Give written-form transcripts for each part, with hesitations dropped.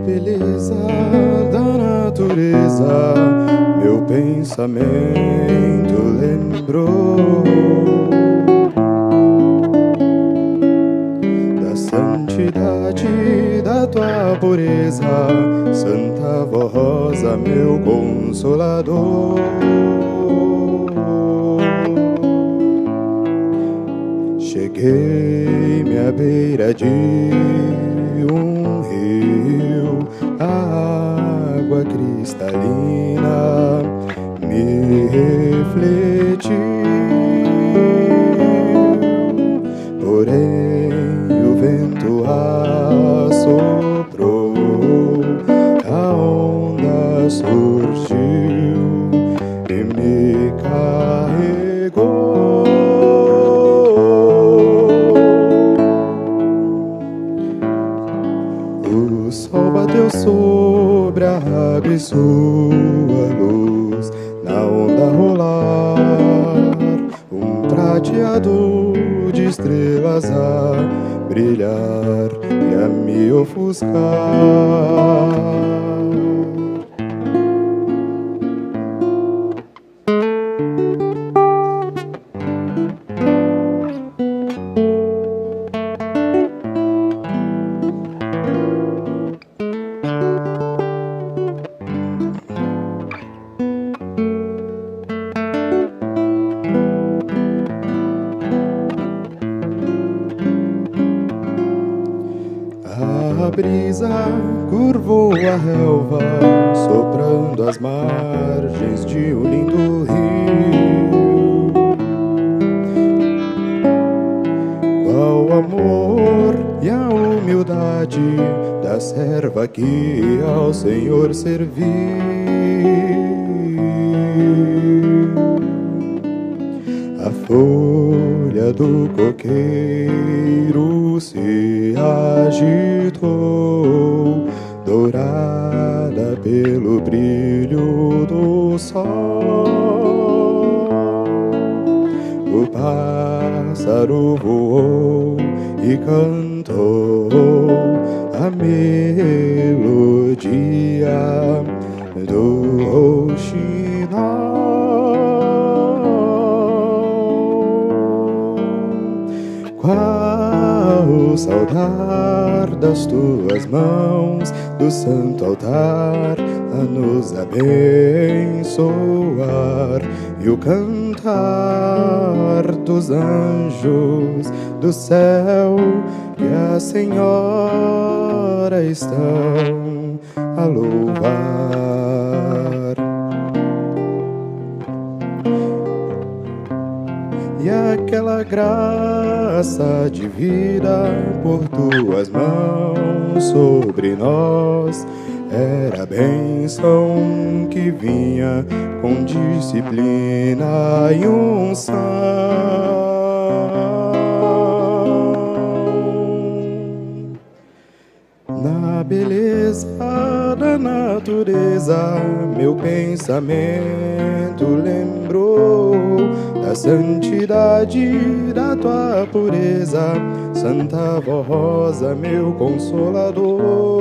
Beleza da natureza, meu pensamento lembrou da santidade da tua pureza, Santa Rosa, meu consolador. Cheguei-me à beira de um rio, a água cristalina me refletiu, porém o vento assoprou, a onda surgiu e me carregou. O sol bateu sobre a água e sua luz na onda rolar, um prateado de estrelas a brilhar e a me ofuscar. A brisa curvou a relva, soprando as margens de um lindo rio. Qual o amor e a humildade da serva que ao Senhor serviu. A folha do coqueiro se agitou, dourada pelo brilho do sol. O pássaro voou e cantou a melodia do rouxinol. Qual o saudar das tuas mãos, do santo altar a nos abençoar, e o cantar dos anjos do céu que a Senhora estão a louvar. E aquela graça de vida por tuas mãos sobre nós era a bênção que vinha com disciplina e unção. Na beleza da natureza, meu pensamento lembrou da santidade da tua pureza, Santa Rosa, meu consolador.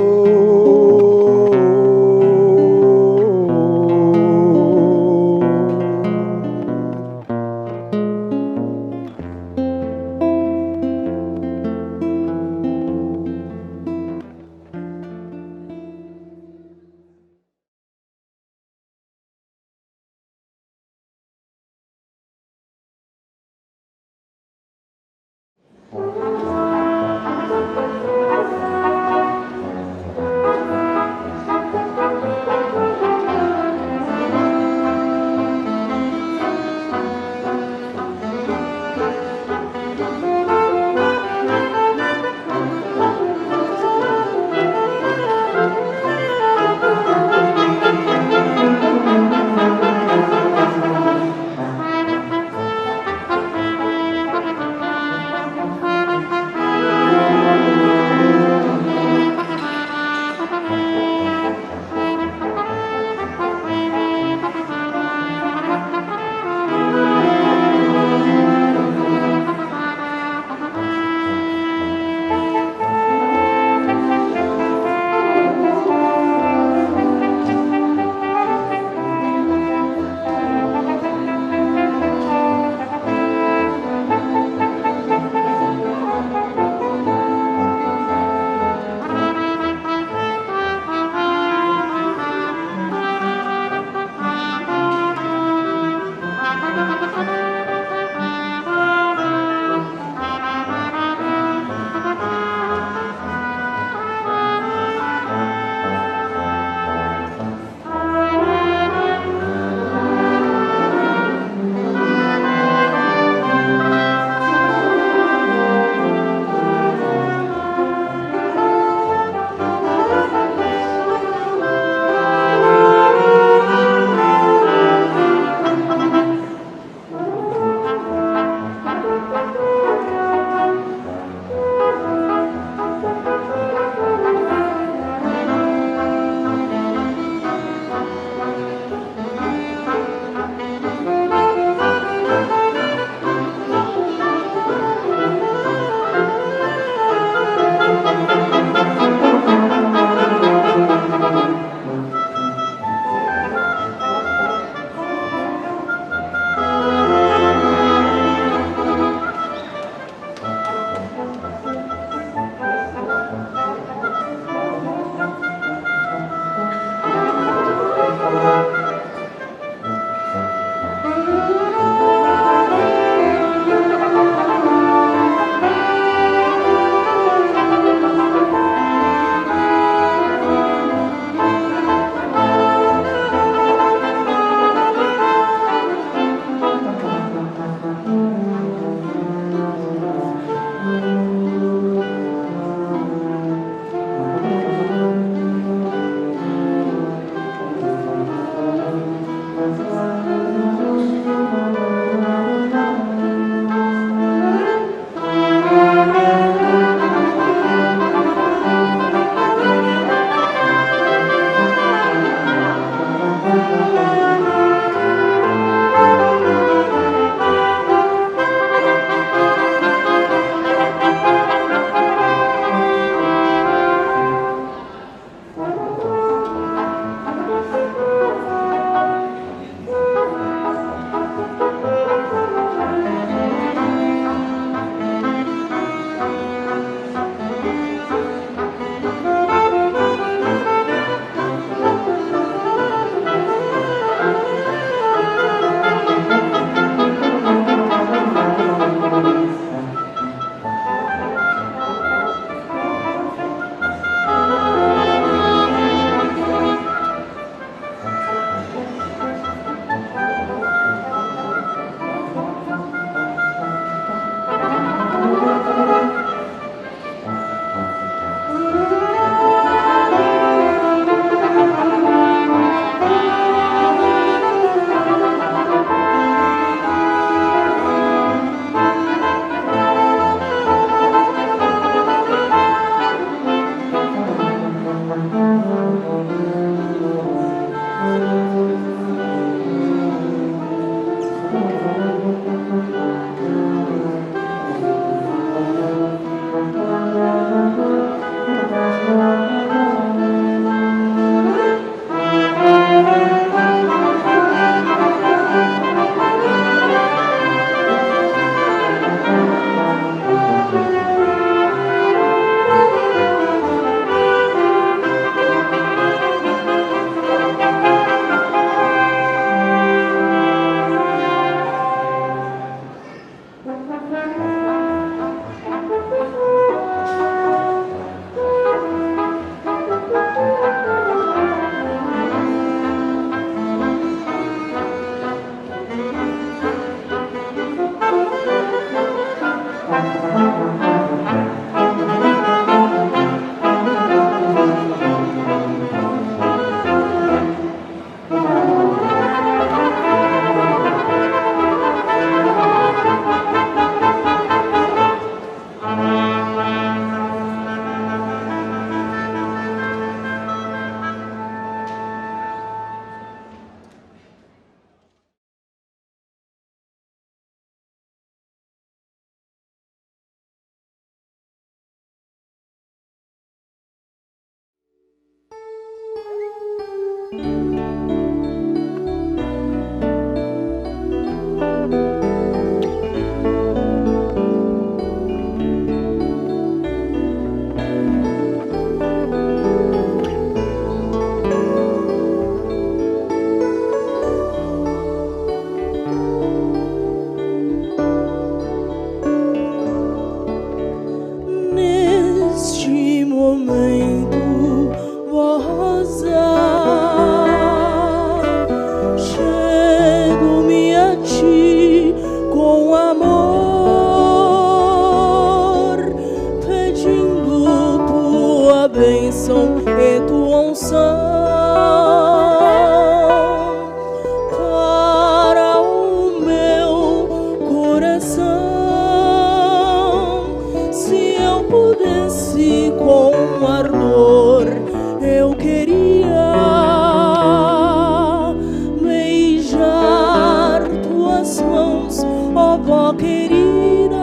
vó querida,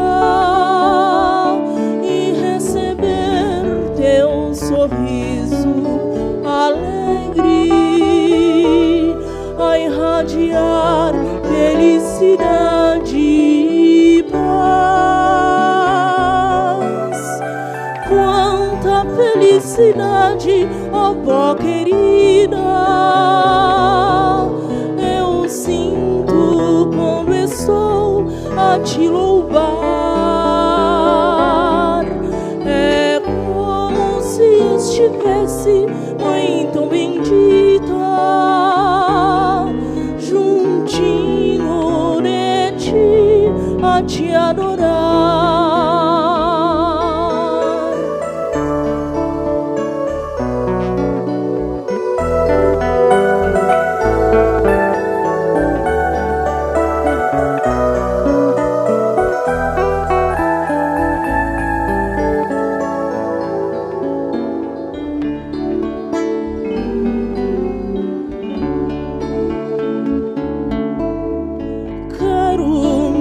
e receber teu sorriso alegre a irradiar felicidade e paz. Quanta felicidade, ó vó querida, eu sinto quando estou a te louvar. É como se estivesse, mãe tão bendita, juntinho de ti a te adorar.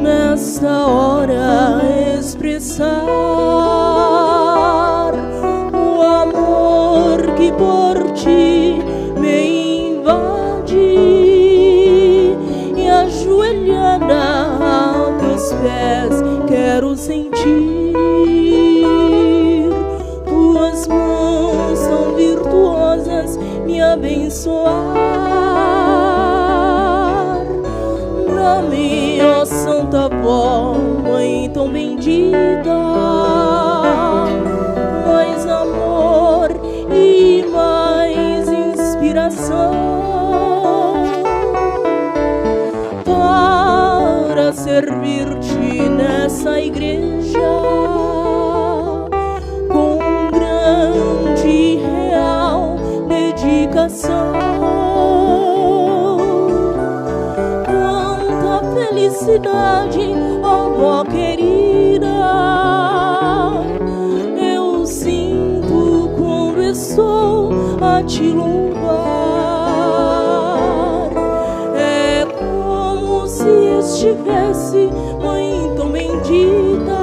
Nesta hora expressar o amor que por ti me invade, e ajoelhada a teus pés quero sentir tuas mãos tão virtuosas me abençoar. Dá-me, ó Santa Vó, mãe tão bendita, mais amor e mais inspiração para servir-te nessa igreja com grande e real dedicação. Felicidade, ó vó querida, eu sinto quando estou a te louvar. É como se estivesse, mãe tão bendita,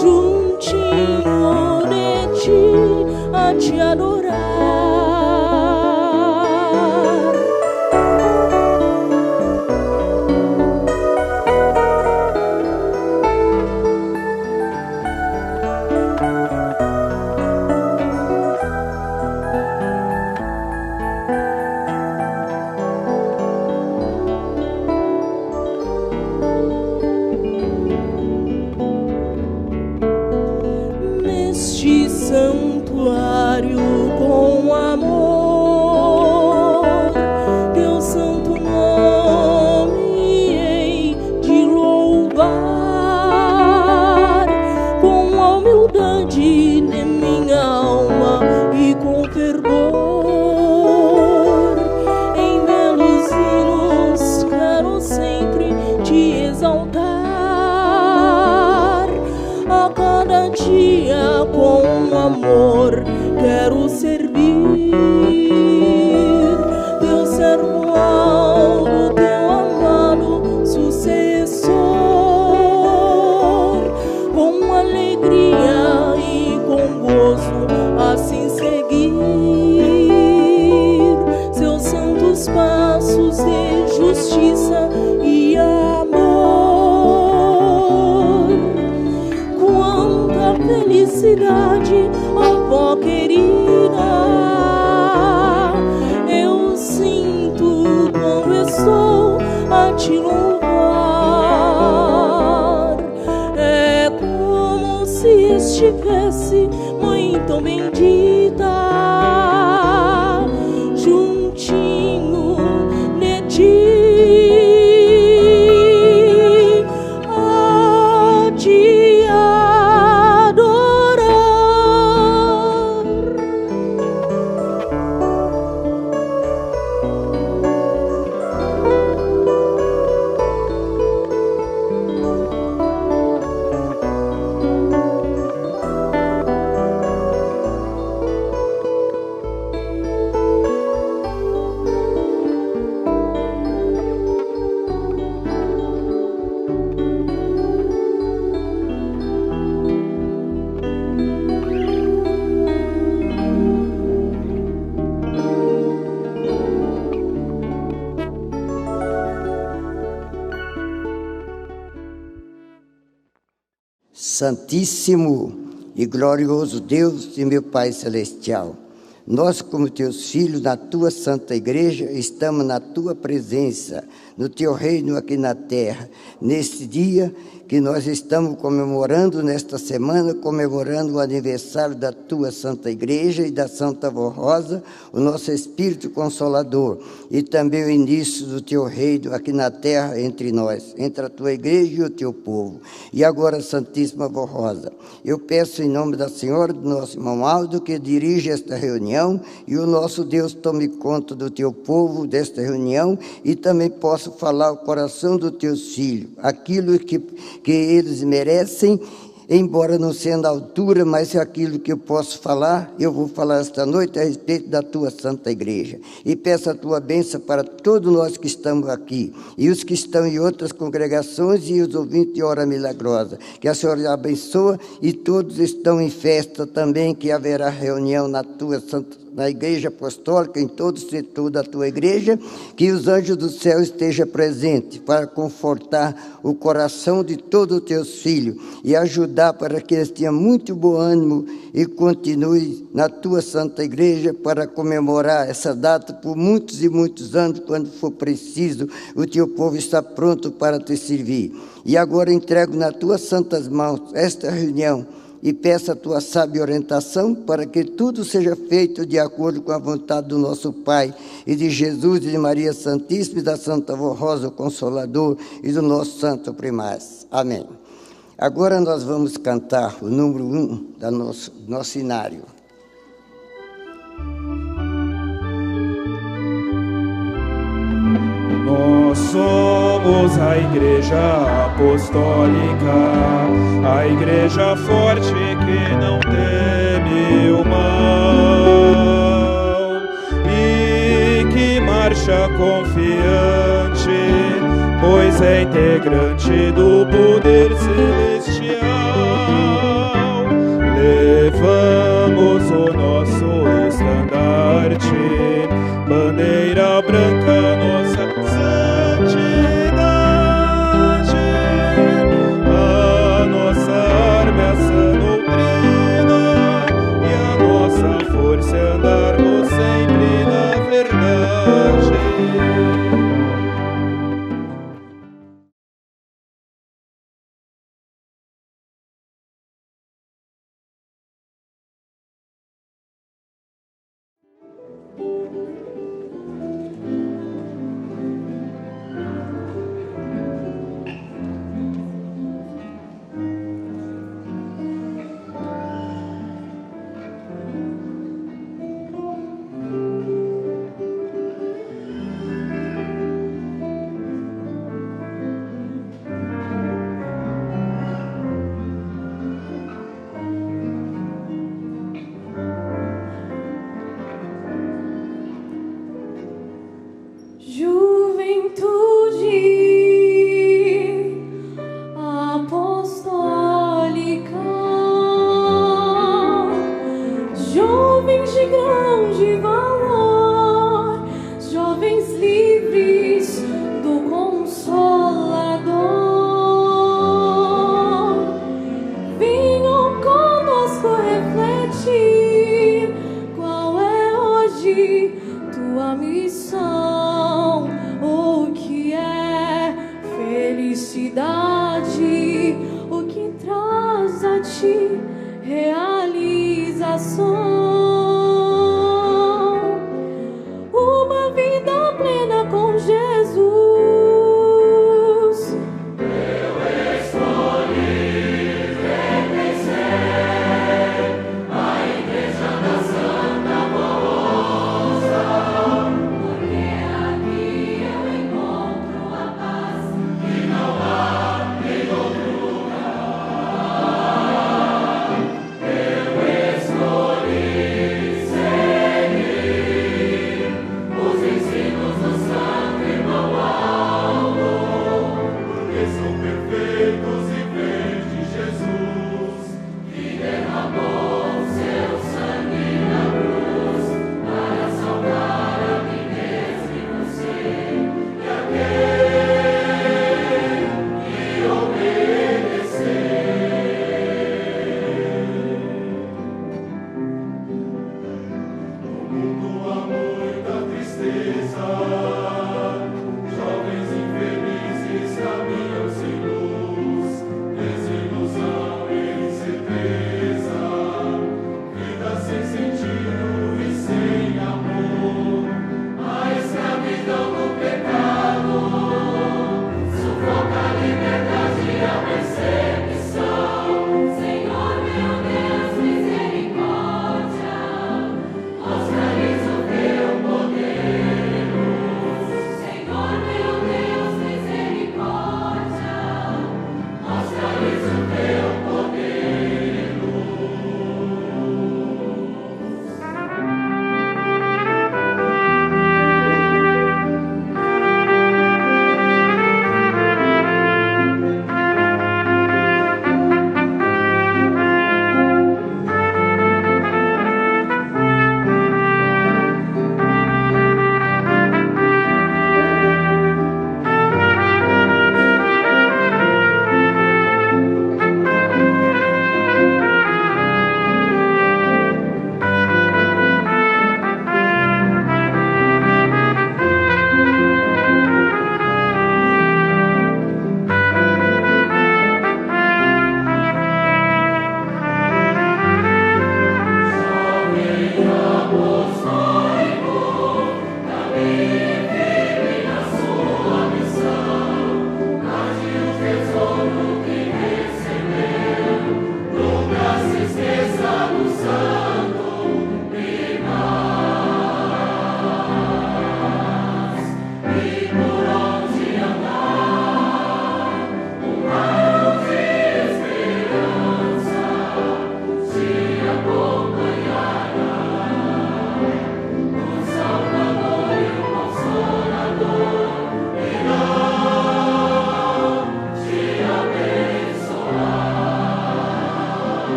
juntinho de ti a te adorar. Neste santuário com amor, teu santo nome hei de louvar, com a humildade de minha alma e com fervor. Em belos hinos quero sempre te exaltar, a cada dia com amor quero servir teu servo alto, teu amado sucessor, com alegria e com gozo assim seguir seus santos passos de justiça e amor. Quanta felicidade, ó vó querida, eu sinto quando estou a te louvar. É como se estivesse, mãe tão bendita, juntinho de ti a te adorar. Santíssimo e glorioso Deus e meu Pai Celestial, nós, como teus filhos, na tua santa igreja, estamos na tua presença, no teu reino aqui na terra, neste dia que nós estamos comemorando, nesta semana, comemorando o aniversário da tua santa igreja e da Santa Avó Rosa, o nosso Espírito Consolador, e também o início do teu reino aqui na terra entre nós, entre a tua igreja e o teu povo. E agora, Santíssima Avó Rosa, eu peço em nome da Senhora, do nosso irmão Aldo, que dirija esta reunião, e o nosso Deus tome conta do teu povo, desta reunião, e também possa falar o coração dos teus filhos, aquilo que eles merecem, embora não sendo a altura, mas é aquilo que eu posso falar, eu vou falar esta noite a respeito da tua santa igreja. E peço a tua bênção para todos nós que estamos aqui, e os que estão em outras congregações, e os ouvintes de Hora Milagrosa. Que a Senhora abençoe, e todos estão em festa também, que haverá reunião na tua santa na igreja apostólica, em todo o setor da tua igreja, que os anjos do céu estejam presentes para confortar o coração de todos os teus filhos e ajudar para que eles tenham muito bom ânimo e continuem na tua santa igreja para comemorar essa data por muitos e muitos anos, quando for preciso, o teu povo está pronto para te servir. E agora entrego nas tuas santas mãos esta reunião, e peço a tua sábia orientação para que tudo seja feito de acordo com a vontade do nosso Pai, e de Jesus, e de Maria Santíssima, e da Santa Avó Rosa, o Consolador, e do nosso Santo Primaz. Amém. Agora nós vamos cantar o número 1 do nosso inário. Nós somos a Igreja Apostólica, a Igreja forte que não teme o mal e que marcha confiante, pois é integrante do poder celestial. Levamos o nosso estandarte, bandeira branca, nossa santidade. A nossa arma é a sã doutrina, e a nossa força é andarmos sempre na verdade. Tua missão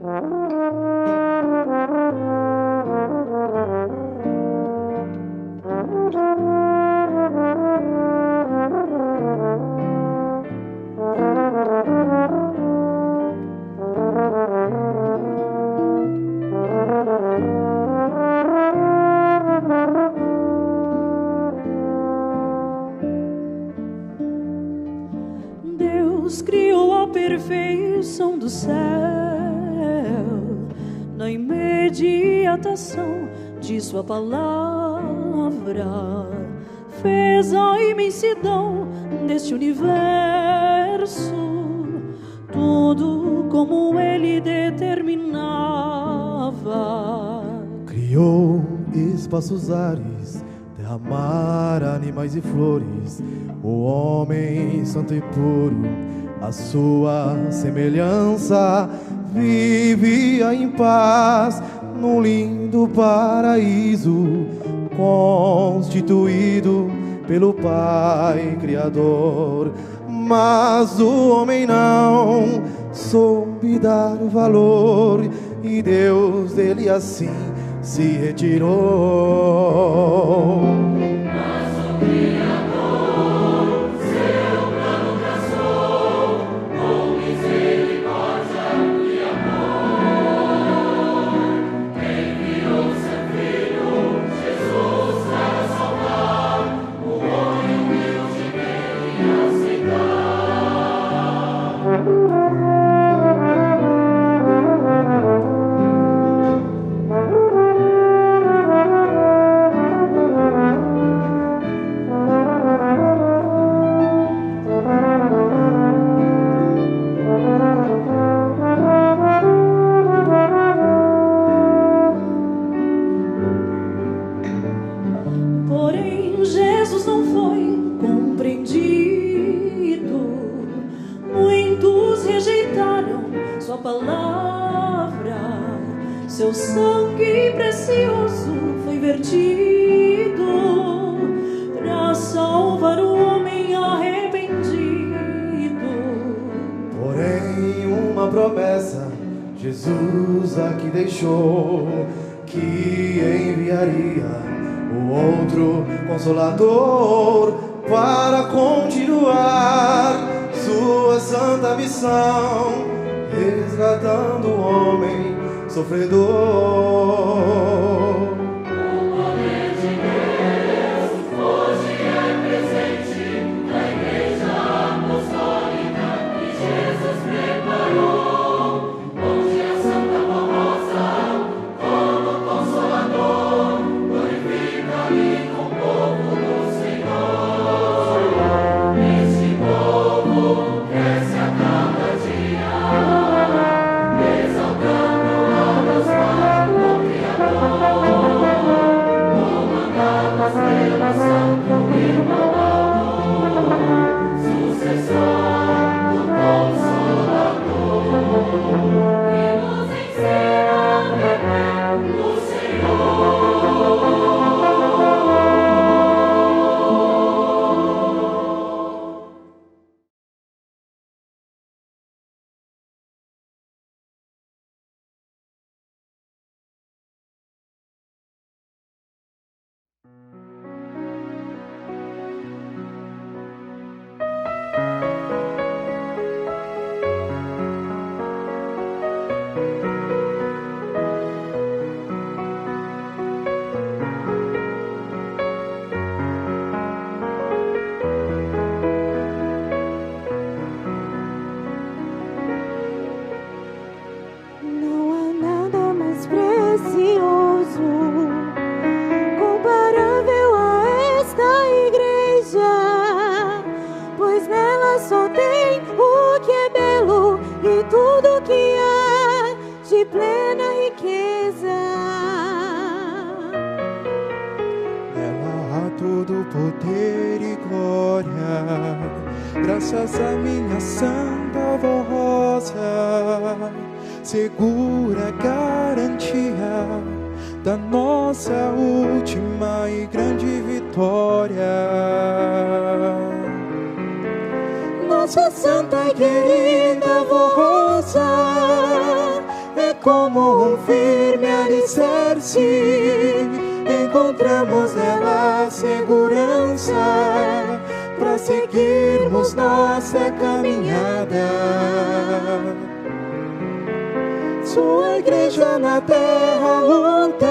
Deus criou a perfeição do céu na imediatação de sua palavra. Fez a imensidão deste universo, tudo como ele determinava. Criou espaços, ares, terra, mar, animais e flores. O homem santo e puro, a sua semelhança, vivia em paz num lindo paraíso, constituído pelo Pai Criador. Mas o homem não soube dar valor, e Deus dele assim se retirou. Mas o Criador seu plano traçou, com misericórdia e amor. Enviou seu Filho Jesus para salvar o homem humilde que aceitar. Porém, Jesus não foi compreendido. Muitos rejeitaram sua palavra. Seu sangue precioso foi vertido para salvar o homem arrependido. Porém, uma promessa Jesus aqui deixou, que enviaria o outro Consolador para continuar sua santa missão, resgatando o homem sofredor. Poder e glória, graças à minha santa voz, segura garantia da nossa última e grande vitória. Nossa santa e querida voz é como um firme alicerce, encontramos nela segurança para seguirmos nossa caminhada. Sua igreja na terra luta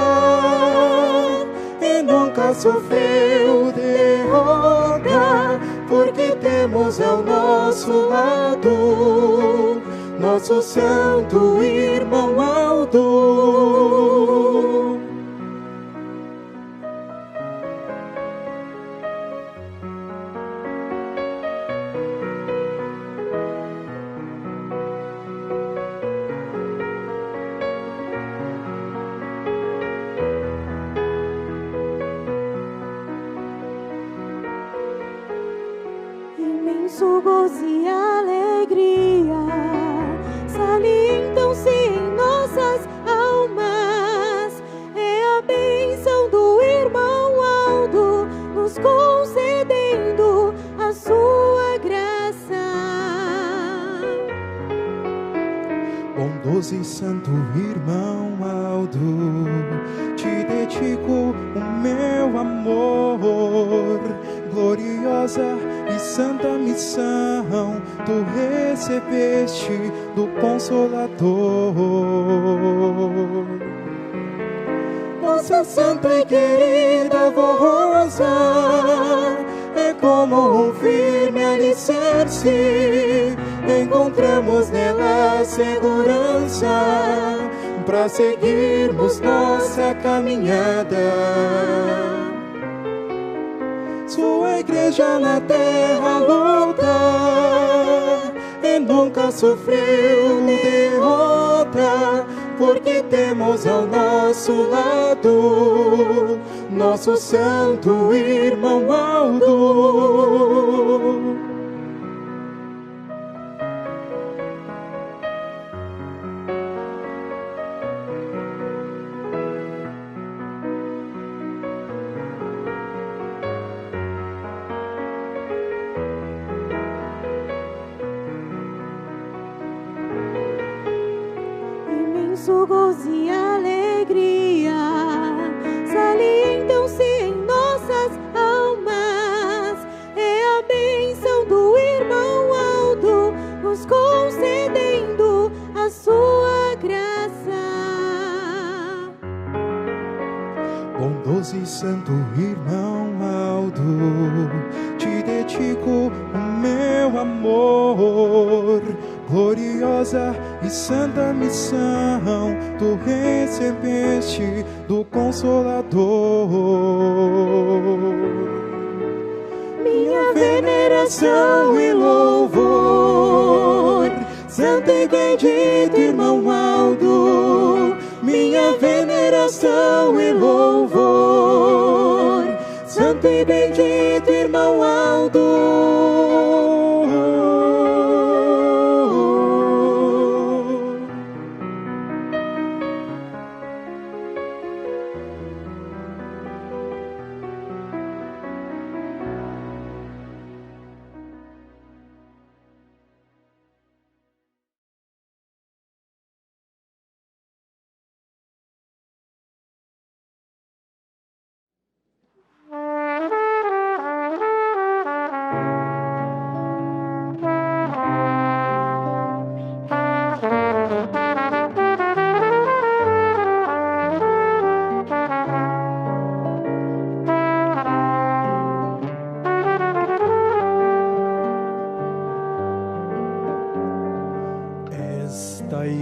e nunca sofreu derrota, porque temos ao nosso lado nosso santo irmão Aldo. Imenso gozo e alegria salientam-se em nossas almas. É a bênção do irmão Aldo nos concedendo a sua graça. Bondoso e santo irmão Aldo, te dedico o meu amor. Gloriosa e santa missão tu recebeste do Consolador. Nossa santa e querida voz é como um firme alicerce, encontramos nela segurança para seguirmos nossa caminhada. Sua igreja na terra luta e nunca sofreu derrota, porque temos ao nosso lado nosso santo irmão Aldo. Imenso gozo e alegria salientam-se em nossas almas. É a bênção do irmão Aldo nos concedendo a sua graça. Bondoso e santo irmão Aldo, te dedico o meu amor. Gloriosa e santa missão tu recebeste do Consolador. Minha veneração e louvor, santo e bendito irmão Aldo. Minha veneração e louvor, santo e bendito irmão Aldo.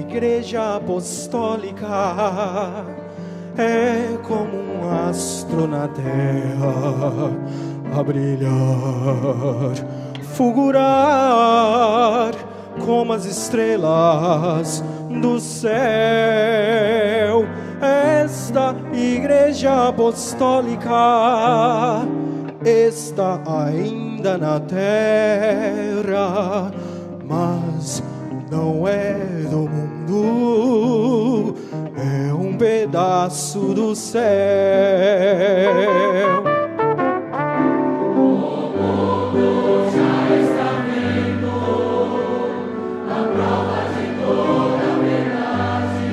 Igreja apostólica é como um astro na terra, a brilhar, fulgurar como as estrelas do céu. Esta igreja apostólica está ainda na terra, mas não é do mundo, é um pedaço do céu. O mundo já está vendo a prova de toda a verdade.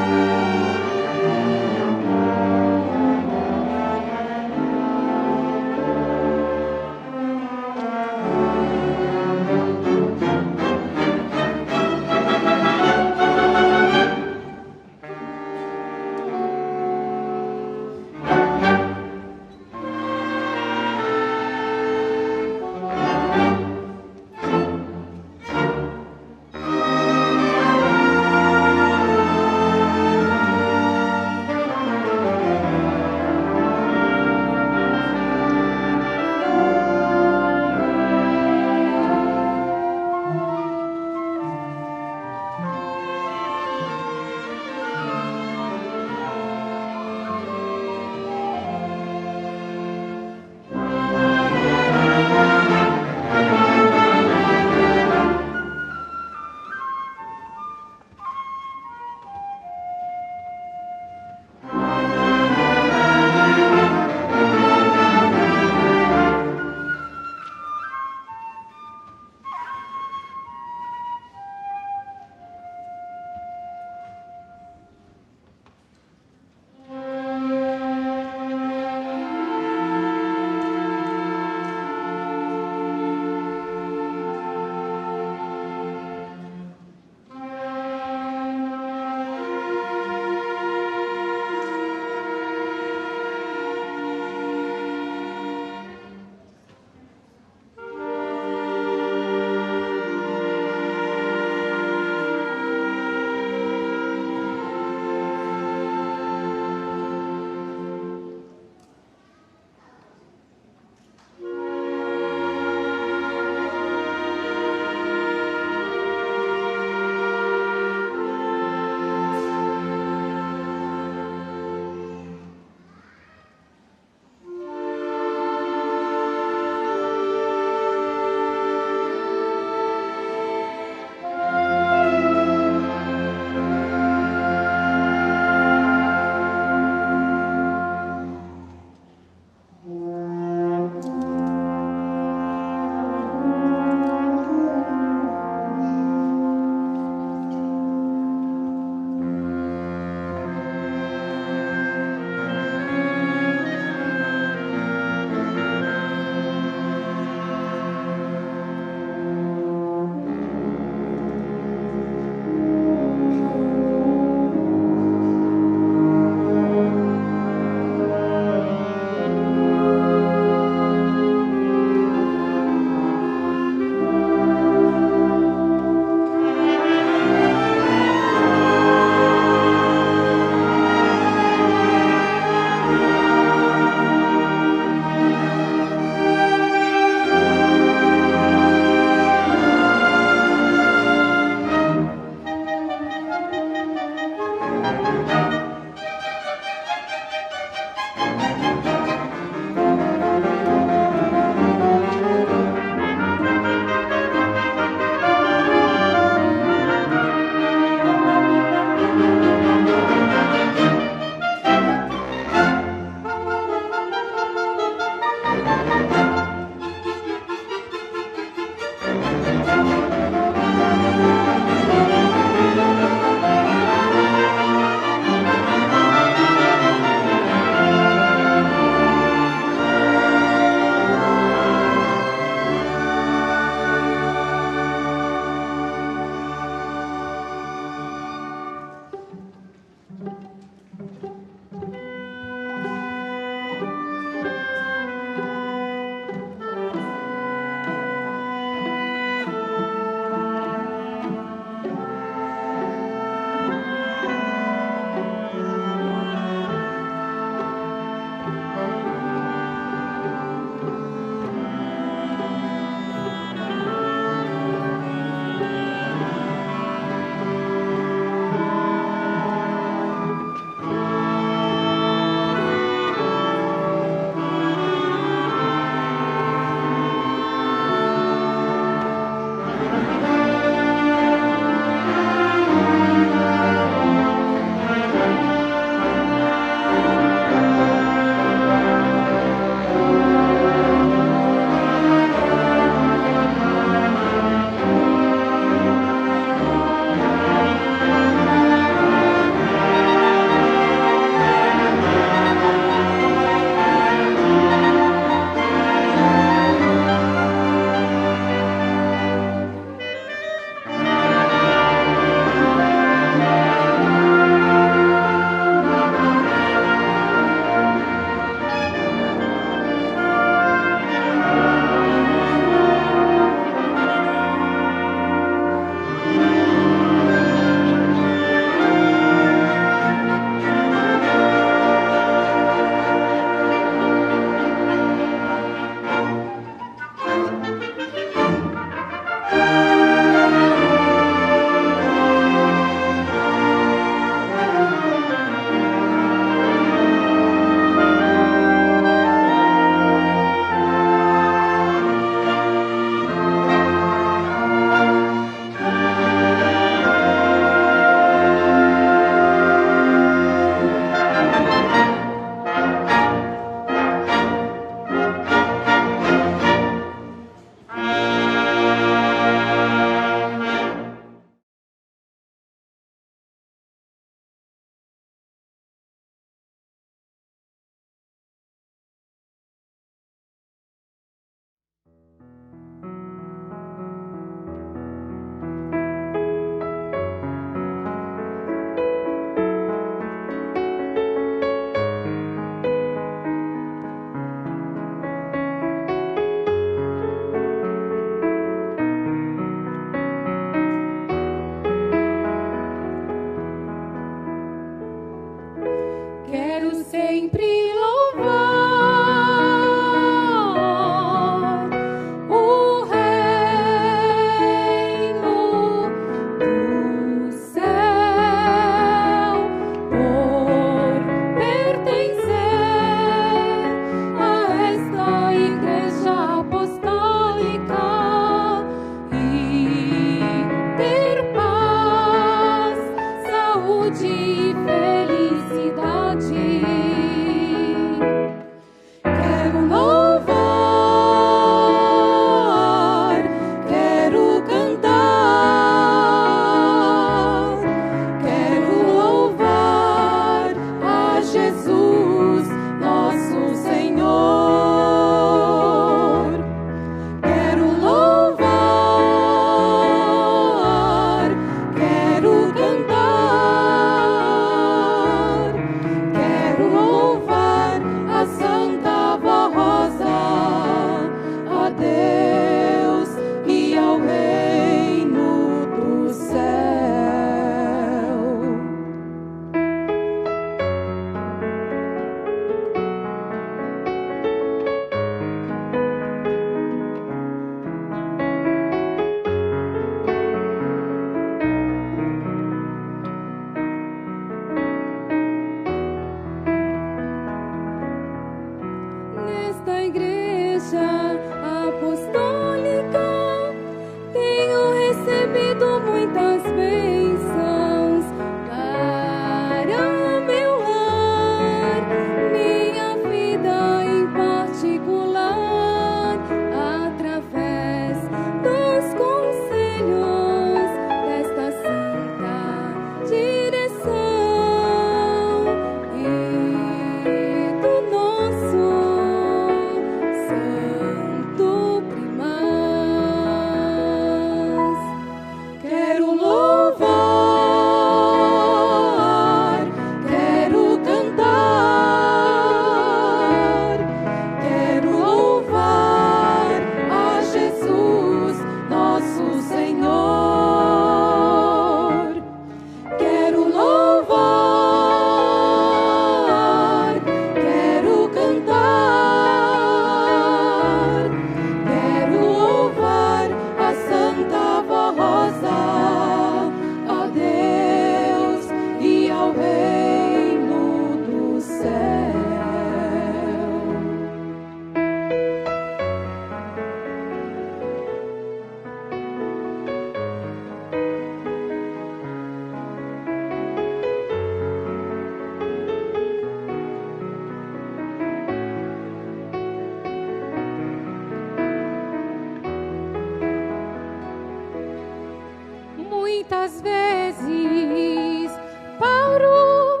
muitas vezes paro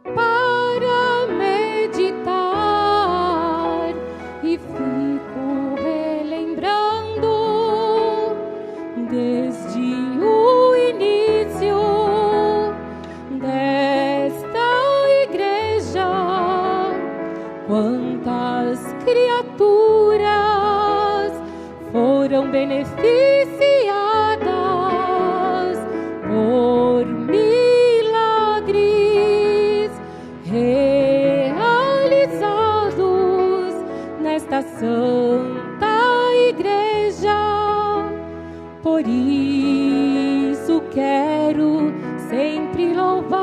para meditar e fico relembrando desde o início desta igreja quantas criaturas foram beneficiadas por milagres realizados nesta santa igreja. Por isso quero sempre louvar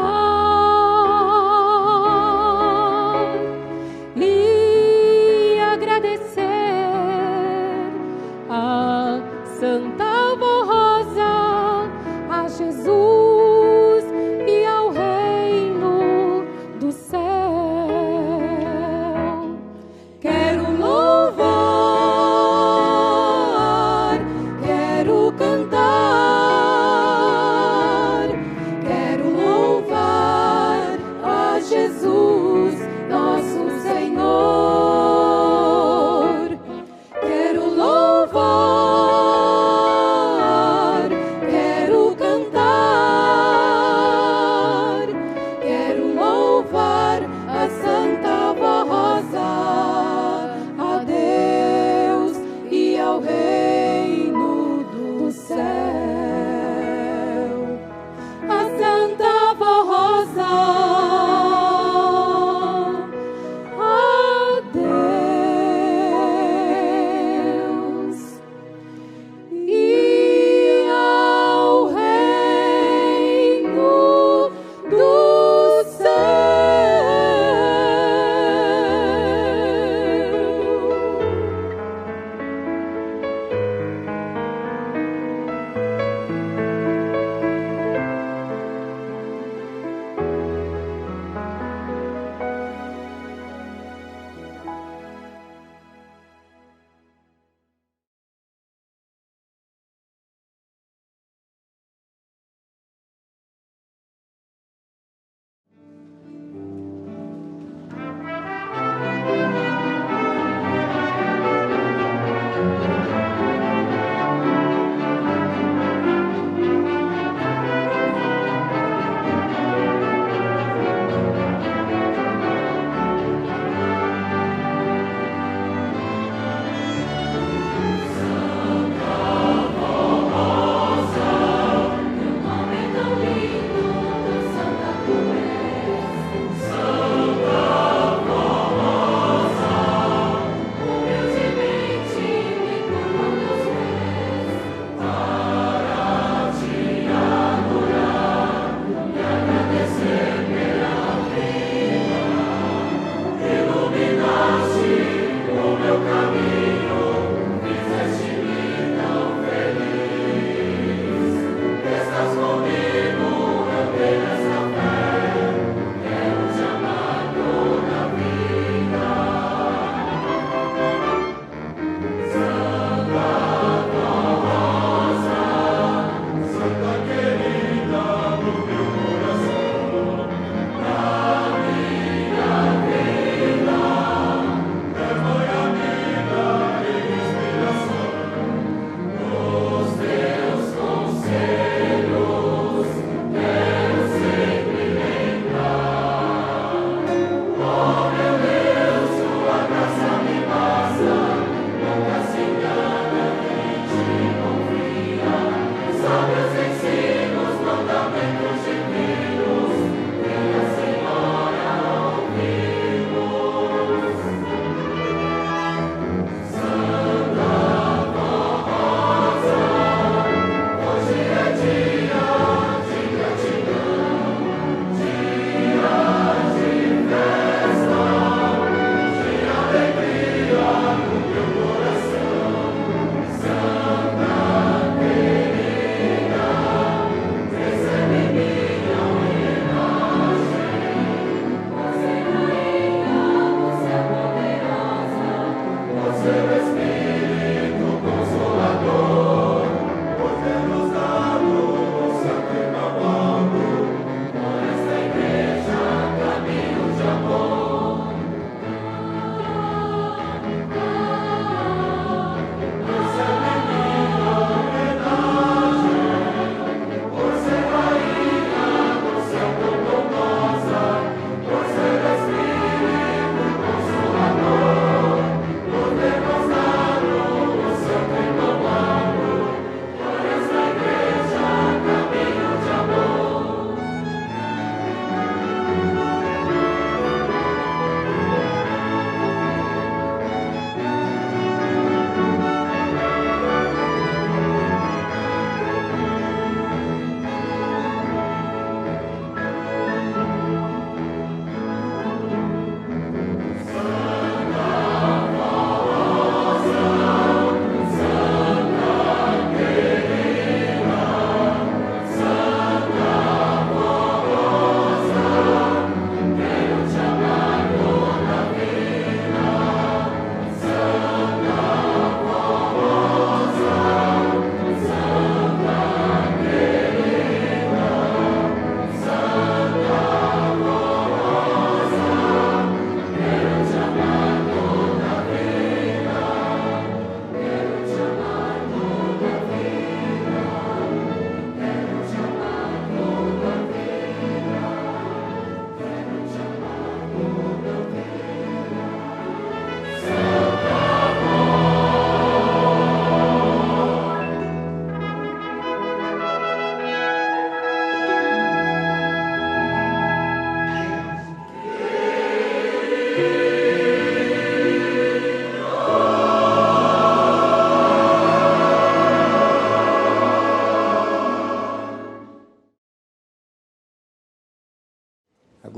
e agradecer a Santa Avó Rosa, a Jesus e ao reino do céu. Quero louvar, quero cantar, quero louvar a Jesus, nosso Senhor. Quero louvar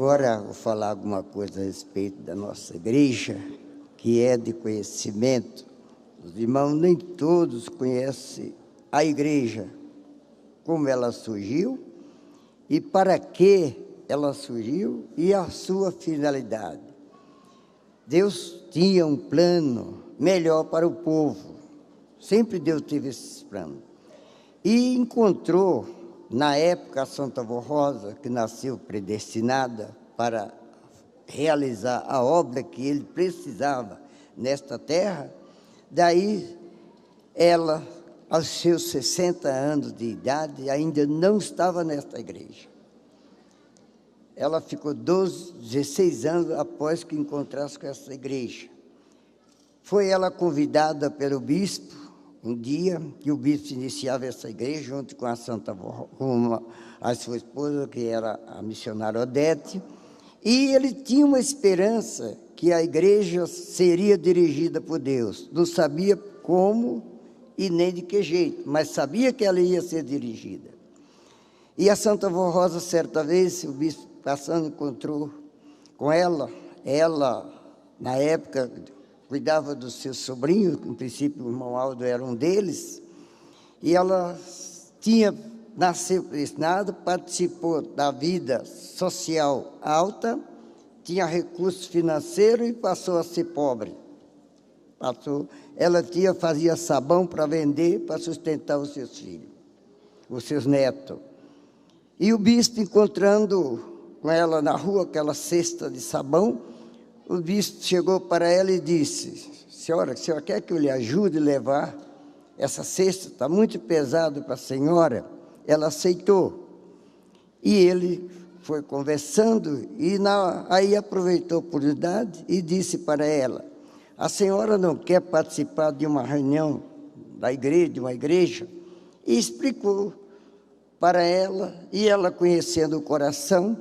agora vou falar alguma coisa a respeito da nossa igreja, que é de conhecimento. Os irmãos nem todos conhecem a igreja, como ela surgiu e para que ela surgiu e a sua finalidade. Deus tinha um plano melhor para o povo, sempre Deus teve esse plano. E encontrou, na época, a Santa Avó Rosa, que nasceu predestinada para realizar a obra que ele precisava nesta terra. Daí, ela, aos seus 60 anos de idade, ainda não estava nesta igreja. Ela ficou 16 anos após que encontrasse com essa igreja. Foi ela convidada pelo bispo, um dia que o bispo iniciava essa igreja, junto com a Santa Avó, com a sua esposa, que era a missionária Odete, e ele tinha uma esperança que a igreja seria dirigida por Deus. Não sabia como e nem de que jeito, mas sabia que ela ia ser dirigida. E a Santa Avó Rosa, certa vez, o bispo passando, encontrou com ela. Ela, na época, cuidava dos seus sobrinhos, em princípio o irmão Aldo era um deles, e ela nasceu predestinada, participou da vida social alta, tinha recurso financeiro e passou a ser pobre. Ela fazia sabão para vender, para sustentar os seus filhos, os seus netos. E o bispo, encontrando com ela na rua, aquela cesta de sabão, o bispo chegou para ela e disse: senhora, a senhora quer que eu lhe ajude a levar essa cesta? Está muito pesado para a senhora. Ela aceitou. E ele foi conversando e aí aproveitou a oportunidade e disse para ela: a senhora não quer participar de uma reunião da igreja, de uma igreja? E explicou para ela, e ela, conhecendo o coração,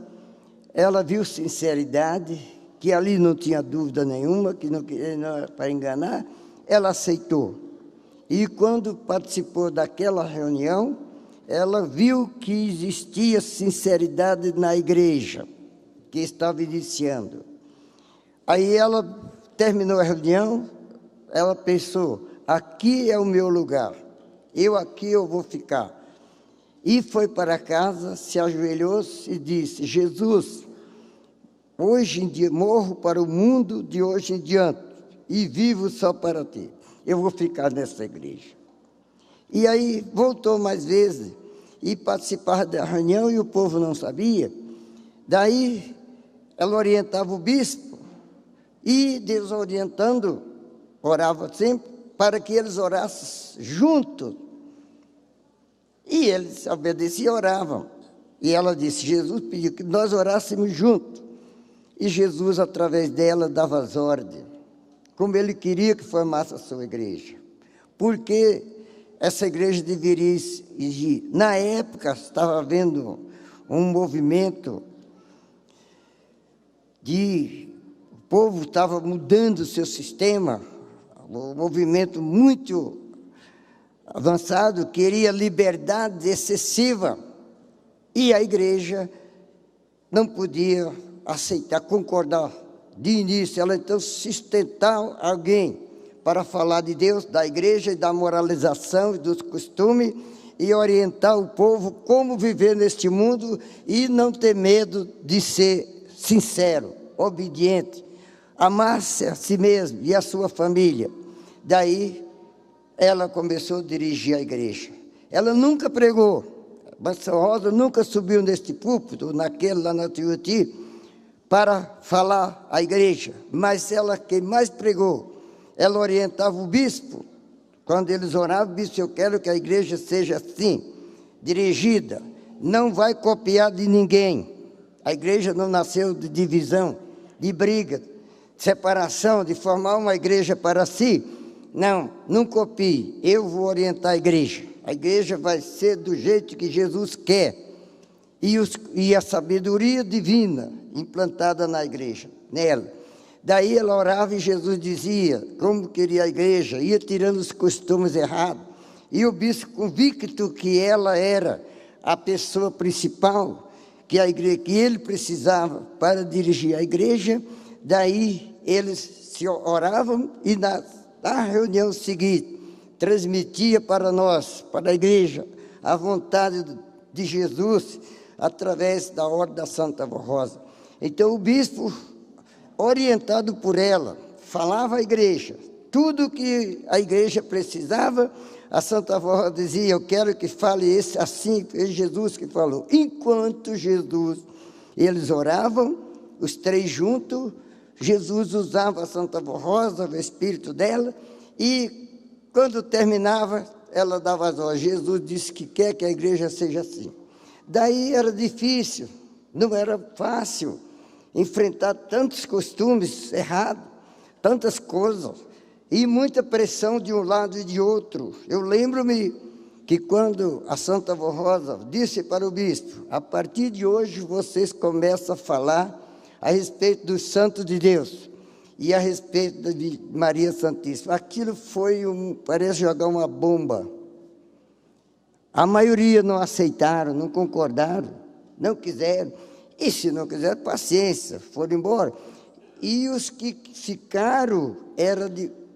ela viu sinceridade, que ali não tinha dúvida nenhuma, que não queria para enganar, ela aceitou. E quando participou daquela reunião, ela viu que existia sinceridade na igreja, que estava iniciando. Aí ela terminou a reunião, ela pensou: aqui é o meu lugar, aqui eu vou ficar. E foi para casa, se ajoelhou-se e disse: Jesus, hoje em dia morro para o mundo de hoje em diante e vivo só para ti. Eu vou ficar nessa igreja. E aí voltou mais vezes e participava da reunião e o povo não sabia. Daí ela orientava o bispo e Deus orientando, orava sempre para que eles orassem juntos. E eles obedeciam e oravam. E ela disse: Jesus pediu que nós orássemos juntos. E Jesus, através dela, dava as ordens, como ele queria que formasse a sua igreja. Porque essa igreja deveria exigir. Na época, estava havendo um movimento o povo estava mudando o seu sistema, um movimento muito avançado, queria liberdade excessiva. E a igreja não podia aceitar, concordar de início. Ela então sustentar alguém para falar de Deus, da igreja e da moralização e dos costumes e orientar o povo como viver neste mundo e não ter medo de ser sincero, obediente, amar-se a si mesmo e a sua família. Daí ela começou a dirigir a igreja. Ela nunca pregou. Santa Rosa nunca subiu neste púlpito, naquele lá na Tuiuti, para falar à igreja, mas ela quem mais pregou. Ela orientava o bispo, quando eles oravam: bispo, eu quero que a igreja seja assim, dirigida, não vai copiar de ninguém. A igreja não nasceu de divisão, de briga, de separação, de formar uma igreja para si. Não copie, eu vou orientar a igreja. A igreja vai ser do jeito que Jesus quer. E a sabedoria divina implantada na igreja, nela. Daí ela orava e Jesus dizia como queria a igreja, ia tirando os costumes errados. E o bispo, convicto que ela era a pessoa principal, que ele precisava para dirigir a igreja. Daí eles se oravam e na reunião seguinte transmitia para nós, para a igreja, a vontade de Jesus através da ordem da Santa Avó Rosa. Então o bispo, orientado por ela, falava à igreja tudo que a igreja precisava. A Santa Avó Rosa dizia: eu quero que fale esse assim, foi Jesus que falou. Enquanto eles oravam, os três juntos, Jesus usava a Santa Avó Rosa, o espírito dela, e quando terminava, ela dava as ordens. Jesus disse que quer que a igreja seja assim. Daí era difícil, não era fácil enfrentar tantos costumes errados, tantas coisas, e muita pressão de um lado e de outro. Eu lembro-me que quando a Santa Avó Rosa disse para o bispo: a partir de hoje vocês começam a falar a respeito dos santos de Deus e a respeito de Maria Santíssima. Aquilo foi parece jogar uma bomba. A maioria não aceitaram, não concordaram, não quiseram. E se não quiseram, paciência, foram embora. E os que ficaram eram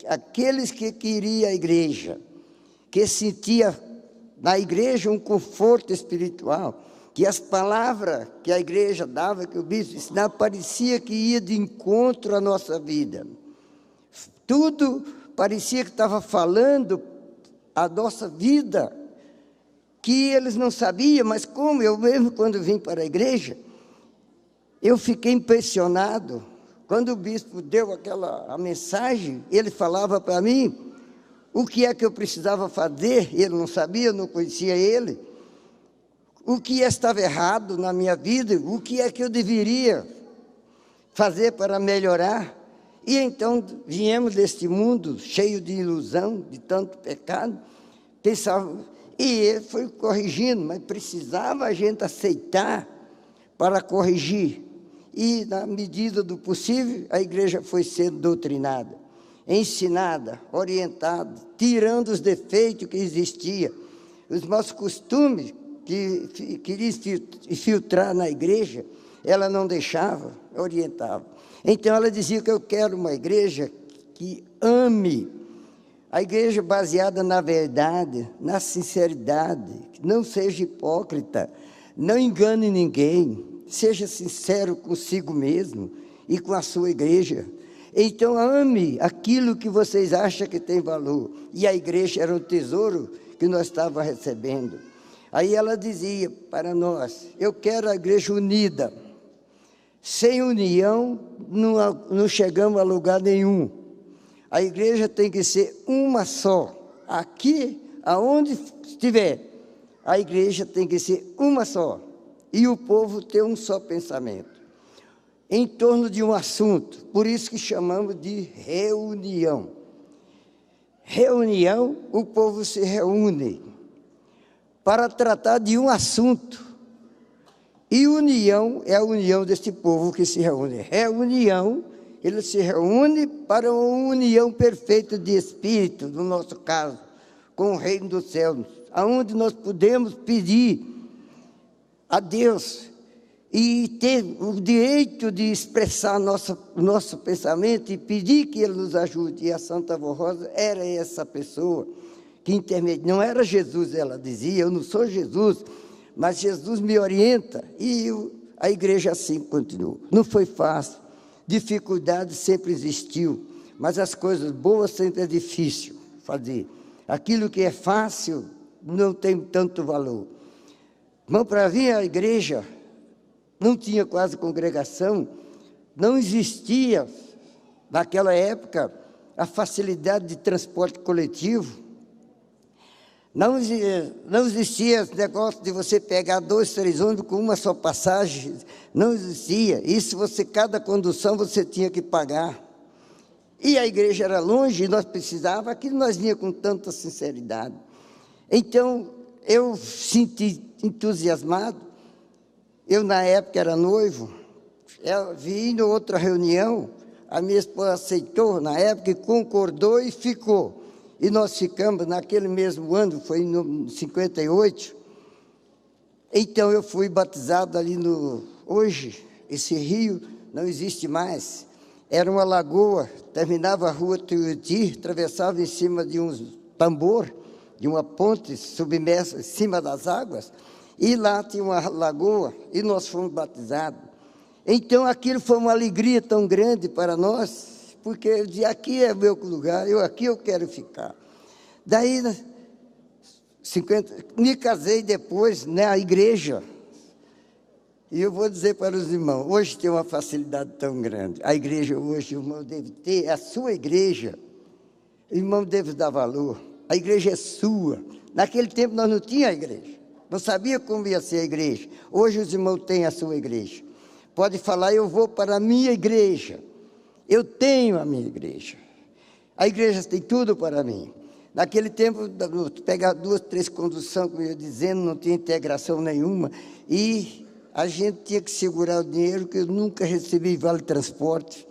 aqueles que queriam a igreja, que sentia na igreja um conforto espiritual, que as palavras que a igreja dava, que o bispo ensinava, parecia que ia de encontro à nossa vida. Tudo parecia que estava falando a nossa vida, que eles não sabiam, mas como eu mesmo, quando vim para a igreja, eu fiquei impressionado. Quando o bispo deu a mensagem, ele falava para mim o que é que eu precisava fazer. Ele não sabia, eu não conhecia ele. O que estava errado na minha vida, o que é que eu deveria fazer para melhorar. E então viemos deste mundo cheio de ilusão, de tanto pecado, pensava, e ele foi corrigindo, mas precisava a gente aceitar para corrigir. E, na medida do possível, a igreja foi sendo doutrinada, ensinada, orientada, tirando os defeitos que existiam. Os maus costumes que queria infiltrar na igreja, ela não deixava, orientava. Então ela dizia que eu quero uma igreja que ame, a igreja baseada na verdade, na sinceridade, que não seja hipócrita, não engane ninguém, seja sincero consigo mesmo e com a sua igreja. Então ame aquilo que vocês acham que tem valor. E a igreja era o tesouro que nós estávamos recebendo. Aí ela dizia para nós: eu quero a igreja unida. Sem união, não chegamos a lugar nenhum. A igreja tem que ser uma só. Aqui, aonde estiver, a igreja tem que ser uma só. E o povo ter um só pensamento, em torno de um assunto. Por isso que chamamos de reunião. Reunião, o povo se reúne para tratar de um assunto. E união é a união deste povo que se reúne. Reunião, ele se reúne para uma união perfeita de espírito, no nosso caso, com o reino dos céus, aonde nós podemos pedir a Deus e ter o direito de expressar nosso pensamento e pedir que Ele nos ajude. E a Santa Avó Rosa era essa pessoa que intermedia. Não era Jesus, ela dizia: eu não sou Jesus, mas Jesus me orienta. E a igreja assim continuou. Não foi fácil, dificuldade sempre existiu, mas as coisas boas sempre é difícil fazer. Aquilo que é fácil não tem tanto valor. Irmão, para vir à igreja, não tinha quase congregação, não existia, naquela época, a facilidade de transporte coletivo, não existia esse negócio de você pegar 2, 3 ônibus com uma só passagem, não existia. Isso, cada condução você tinha que pagar. E a igreja era longe, e nós precisávamos, aquilo nós vinha com tanta sinceridade. Então, eu senti entusiasmado. Eu, na época, era noivo. Eu vim em outra reunião, a minha esposa aceitou, na época, e concordou e ficou. E nós ficamos, naquele mesmo ano, foi em 58, Então eu fui batizado ali no... Hoje, esse rio não existe mais. Era uma lagoa, terminava a rua Tuiuti, atravessava em cima de um tambor, de uma ponte submersa em cima das águas, e lá tinha uma lagoa, e nós fomos batizados. Então aquilo foi uma alegria tão grande para nós, porque eu disse, aqui é meu lugar, aqui eu quero ficar. Daí, me casei depois na igreja. E eu vou dizer para os irmãos, hoje tem uma facilidade tão grande. A igreja hoje, o irmão deve ter, a sua igreja. O irmão deve dar valor. A igreja é sua. Naquele tempo nós não tínhamos a igreja. Não sabia como ia ser a igreja. Hoje os irmãos têm a sua igreja. Pode falar, eu vou para a minha igreja. Eu tenho a minha igreja. A igreja tem tudo para mim. Naquele tempo, pegar 2, 3 conduções, como eu ia dizendo, não tinha integração nenhuma. E a gente tinha que segurar o dinheiro, que eu nunca recebi vale-transporte,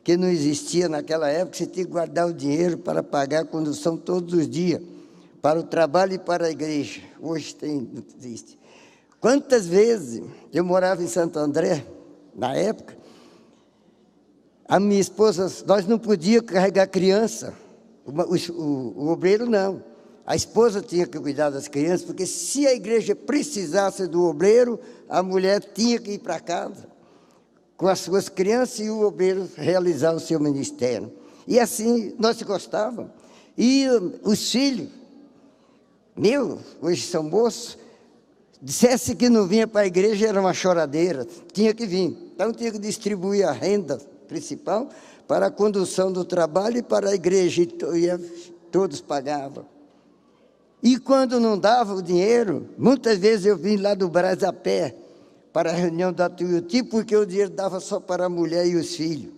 que não existia naquela época. Você tinha que guardar o dinheiro para pagar a condução todos os dias, para o trabalho e para a igreja. Hoje não existe. Quantas vezes eu morava em Santo André, na época, a minha esposa, nós não podíamos carregar criança, o obreiro não. A esposa tinha que cuidar das crianças, porque se a igreja precisasse do obreiro, a mulher tinha que ir para casa com as suas crianças e o obreiro realizar o seu ministério. E assim nós gostávamos. E os filhos, hoje são moços, dissesse que não vinha para a igreja, era uma choradeira, tinha que vir. Então tinha que distribuir a renda principal para a condução do trabalho e para a igreja, e todos pagavam. E quando não dava o dinheiro, muitas vezes eu vim lá do Brás a pé para a reunião da Tuiuti, porque o dinheiro dava só para a mulher e os filhos.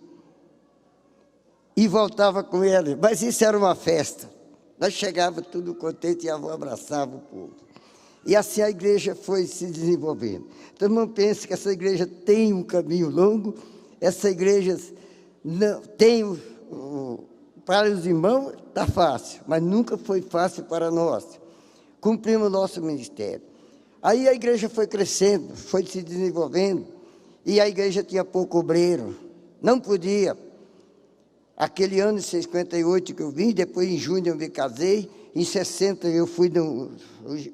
E voltava com ele, mas isso era uma festa. Nós chegávamos tudo contente e a avó abraçava o povo. E assim a igreja foi se desenvolvendo. Então não pense que essa igreja tem um caminho longo, essa igreja não tem para os irmãos está fácil, mas nunca foi fácil para nós. Cumprimos o nosso ministério. Aí a igreja foi crescendo, foi se desenvolvendo, e a igreja tinha pouco obreiro, não podia. Aquele ano de 58 que eu vim, depois em junho eu me casei, em 60 eu fui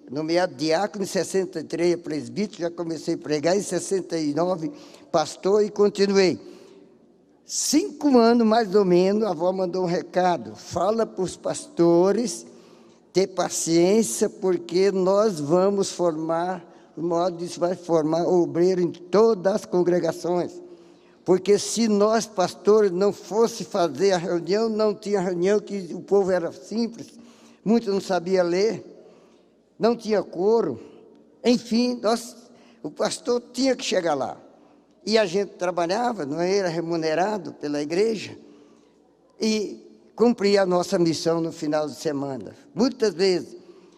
nomeado diácono, em 63 presbítero, já comecei a pregar, em 69 pastor e continuei. 5 anos, mais ou menos, a avó mandou um recado, fala para os pastores ter paciência, porque nós vamos formar, o modo disso vai formar obreiro em todas as congregações, porque se nós, pastores, não fosse fazer a reunião, não tinha reunião, que o povo era simples, muitos não sabiam ler, não tinha coro, enfim, o pastor tinha que chegar lá. E a gente trabalhava, não era remunerado pela igreja, e cumpria a nossa missão no final de semana, muitas vezes.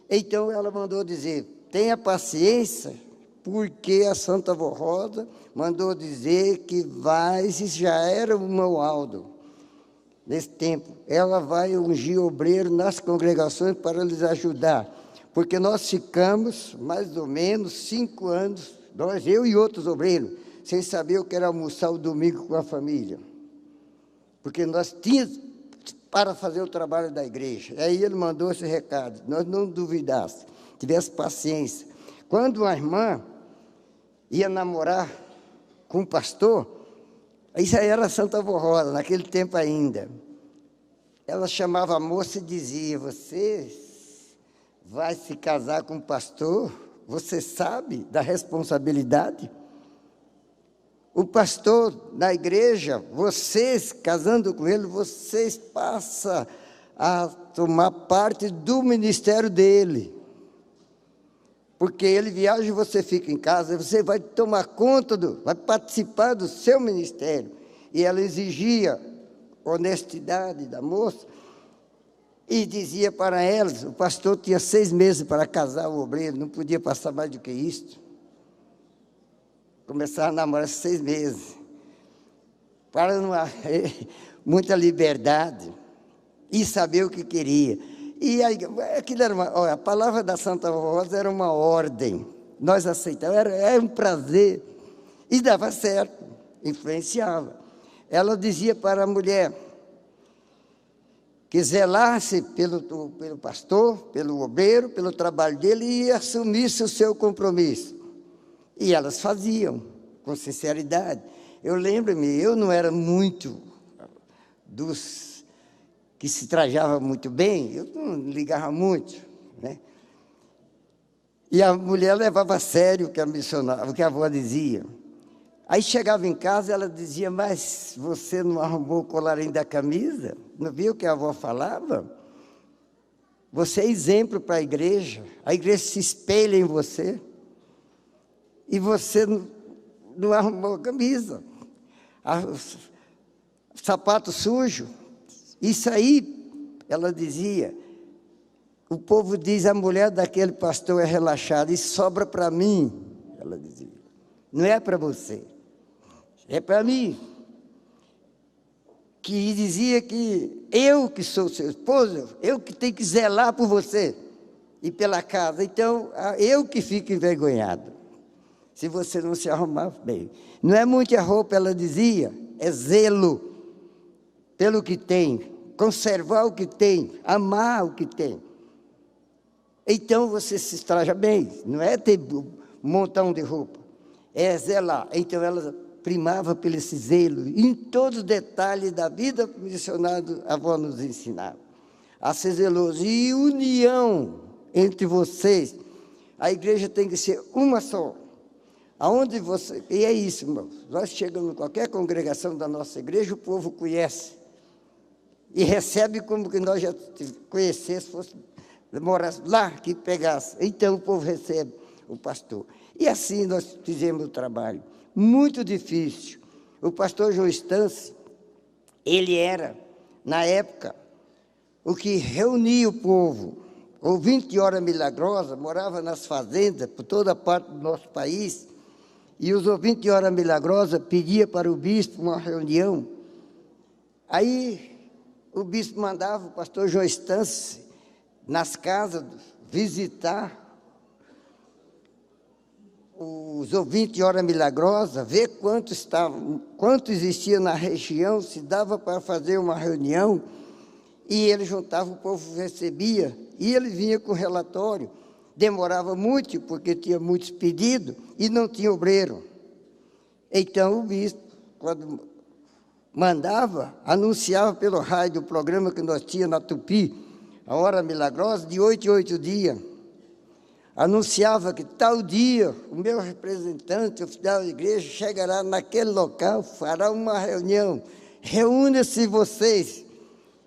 Então ela mandou dizer, tenha paciência, porque a Santa Avó Rosa mandou dizer que isso já era o meu Aldo, nesse tempo, ela vai ungir obreiro nas congregações para lhes ajudar, porque nós ficamos mais ou menos 5 anos, eu e outros obreiros, sem saber o que era almoçar o domingo com a família, porque nós tínhamos para fazer o trabalho da igreja. Aí ele mandou esse recado, nós não duvidássemos, tivesse paciência. Quando uma irmã ia namorar com um pastor, isso aí era Santa Avó Rosa, naquele tempo ainda, ela chamava a moça e dizia, você vai se casar com um pastor? Você sabe da responsabilidade? O pastor na igreja, vocês, casando com ele, vocês passam a tomar parte do ministério dele. Porque ele viaja e você fica em casa, você vai tomar conta, vai participar do seu ministério. E ela exigia honestidade da moça e dizia para elas, o pastor tinha 6 meses para casar o obreiro, não podia passar mais do que isso. Começaram a namorar 6 meses, para não muita liberdade, e saber o que queria. E aí, aquilo era a palavra da Santa Avó Rosa era uma ordem, nós aceitávamos, era um prazer. E dava certo, influenciava. Ela dizia para a mulher que zelasse pelo pastor, pelo obreiro, pelo trabalho dele e assumisse o seu compromisso. E elas faziam, com sinceridade. Eu lembro-me, eu não era muito dos que se trajava muito bem, eu não ligava muito, né? E a mulher levava a sério o que a missionária, o que a avó dizia. Aí chegava em casa, ela dizia, mas você não arrumou o colarinho da camisa? Não viu o que a avó falava? Você é exemplo para a igreja se espelha em você. E você não arrumou a camisa. Sapato sujo. Isso aí, ela dizia, o povo diz, a mulher daquele pastor é relaxada, e sobra para mim, ela dizia. Não é para você. É para mim, que dizia que eu que sou seu esposo, eu que tenho que zelar por você e pela casa. Então, eu que fico envergonhado, se você não se arrumar bem. Não é muita roupa, ela dizia, é zelo pelo que tem, conservar o que tem, amar o que tem. Então, você se traja bem, não é ter um montão de roupa, é zelar. Então, ela primava pelo esse zelo, em todos os detalhes da vida missionária, a avó nos ensinava a ser zeloso. E união entre vocês, a igreja tem que ser uma só. Aonde você, e é isso, irmãos, nós chegamos em qualquer congregação da nossa igreja, o povo conhece, e recebe como que nós já conhecêssemos, morasse lá, que pegasse. Então o povo recebe o pastor. E assim nós fizemos o trabalho. Muito difícil. O pastor João Estância, ele era, na época, o que reunia o povo. O 20 Horas Milagrosa morava nas fazendas, por toda parte do nosso país, e os 20 Horas Milagrosa pedia para o bispo uma reunião. Aí o bispo mandava o pastor João Estância nas casas visitar os ouvintes de Hora Milagrosa, ver quanto existia na região, se dava para fazer uma reunião, e ele juntava, o povo recebia, e ele vinha com relatório. Demorava muito, porque tinha muitos pedidos, e não tinha obreiro. Então o bispo, quando mandava, anunciava pelo rádio o programa que nós tínhamos na Tupi, a Hora Milagrosa, de 8 em 8 dias. Anunciava que tal dia o meu representante oficial da igreja chegará naquele local, fará uma reunião, reúna-se vocês.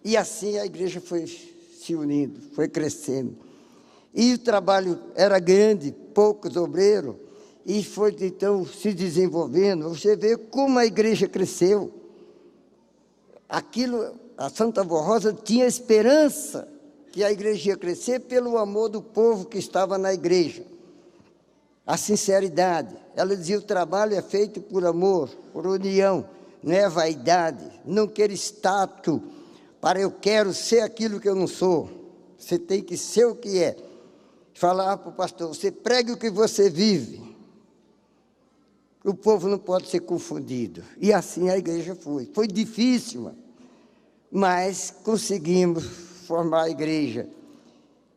E assim a igreja foi se unindo, foi crescendo. E o trabalho era grande, poucos obreiros, e foi então se desenvolvendo. Você vê como a igreja cresceu. Aquilo, a Santa Avó Rosa tinha esperança que a igreja ia crescer pelo amor do povo que estava na igreja. A sinceridade. Ela dizia, o trabalho é feito por amor, por união, não é vaidade, não quer status, para eu quero ser aquilo que eu não sou. Você tem que ser o que é. Falava para o pastor, você pregue o que você vive. O povo não pode ser confundido. E assim a igreja foi. Foi difícil, mas conseguimos formar a igreja.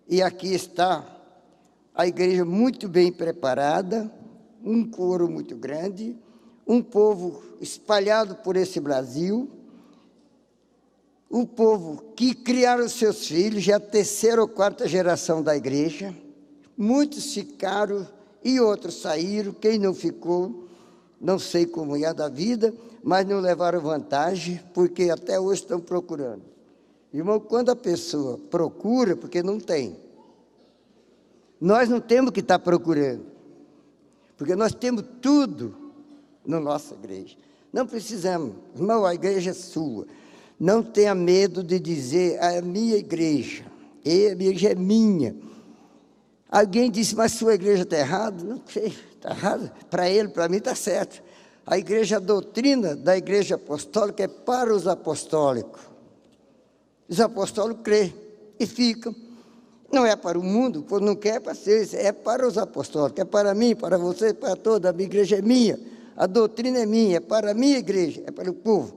E aqui está a igreja muito bem preparada, um coro muito grande, um povo espalhado por esse Brasil, o povo que criaram seus filhos, já a 3ª ou 4ª geração da igreja, muitos ficaram e outros saíram, quem não ficou, não sei como é da vida, mas não levaram vantagem, porque até hoje estão procurando. Irmão, quando a pessoa procura, porque não tem, nós não temos que estar procurando, porque nós temos tudo na nossa igreja. Não precisamos, irmão, a igreja é sua. Não tenha medo de dizer, a minha igreja, a igreja é minha. Alguém disse, mas sua igreja está errada? Não sei, está errada. Para ele, para mim está certo. A igreja, a doutrina da igreja apostólica é para os apostólicos. Os apostólicos creem e ficam. Não é para o mundo, pois não quer para ser, é para os apostólicos, é para mim, para você, para toda. A minha igreja é minha, a doutrina é minha, é para a minha igreja, é para o povo.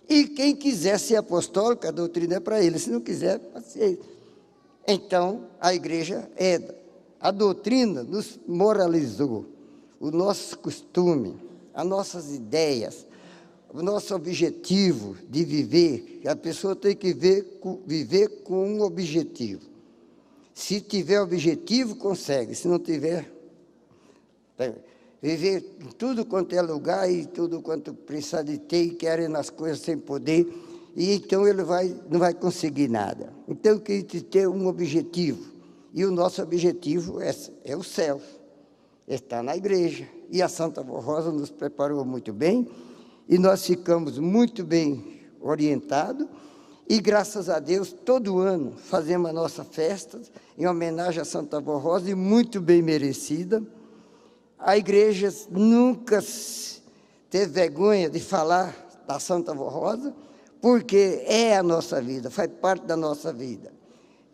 E quem quiser ser apostólico, a doutrina é para ele, se não quiser, para ser. Então, a igreja é, a doutrina nos moralizou, o nosso costume, as nossas ideias, o nosso objetivo de viver. A pessoa tem que viver com um objetivo. Se tiver objetivo, consegue. Se não tiver, viver em tudo quanto é lugar e tudo quanto precisa de ter e querem nas coisas sem poder, e então ele não vai conseguir nada. Então, tem que ter um objetivo. E o nosso objetivo é o céu. Está na igreja. E a Santa Vó Rosa nos preparou muito bem, e nós ficamos muito bem orientados, e graças a Deus, todo ano fazemos a nossa festa em homenagem à Santa Vó Rosa, e muito bem merecida. A igreja nunca teve vergonha de falar da Santa Vó Rosa, porque é a nossa vida, faz parte da nossa vida.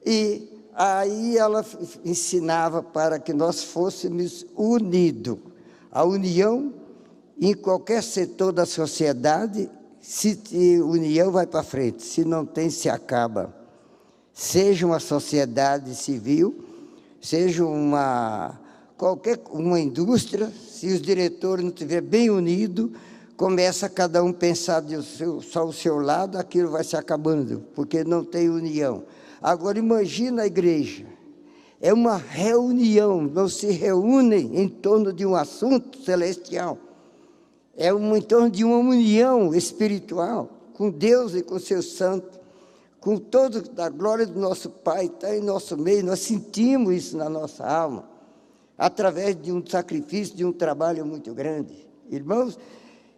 E aí ela ensinava para que nós fôssemos unidos. A união em qualquer setor da sociedade, se união vai para frente, se não tem, se acaba. Seja uma sociedade civil, seja uma indústria, se os diretores não estiverem bem unidos, começa cada um pensar só o seu lado, aquilo vai se acabando, porque não tem união. Agora imagina a igreja, é uma reunião, não se reúnem em torno de um assunto celestial, em torno de uma união espiritual, com Deus e com seus santos, com toda a glória do nosso Pai, está em nosso meio, nós sentimos isso na nossa alma, através de um sacrifício, de um trabalho muito grande. Irmãos,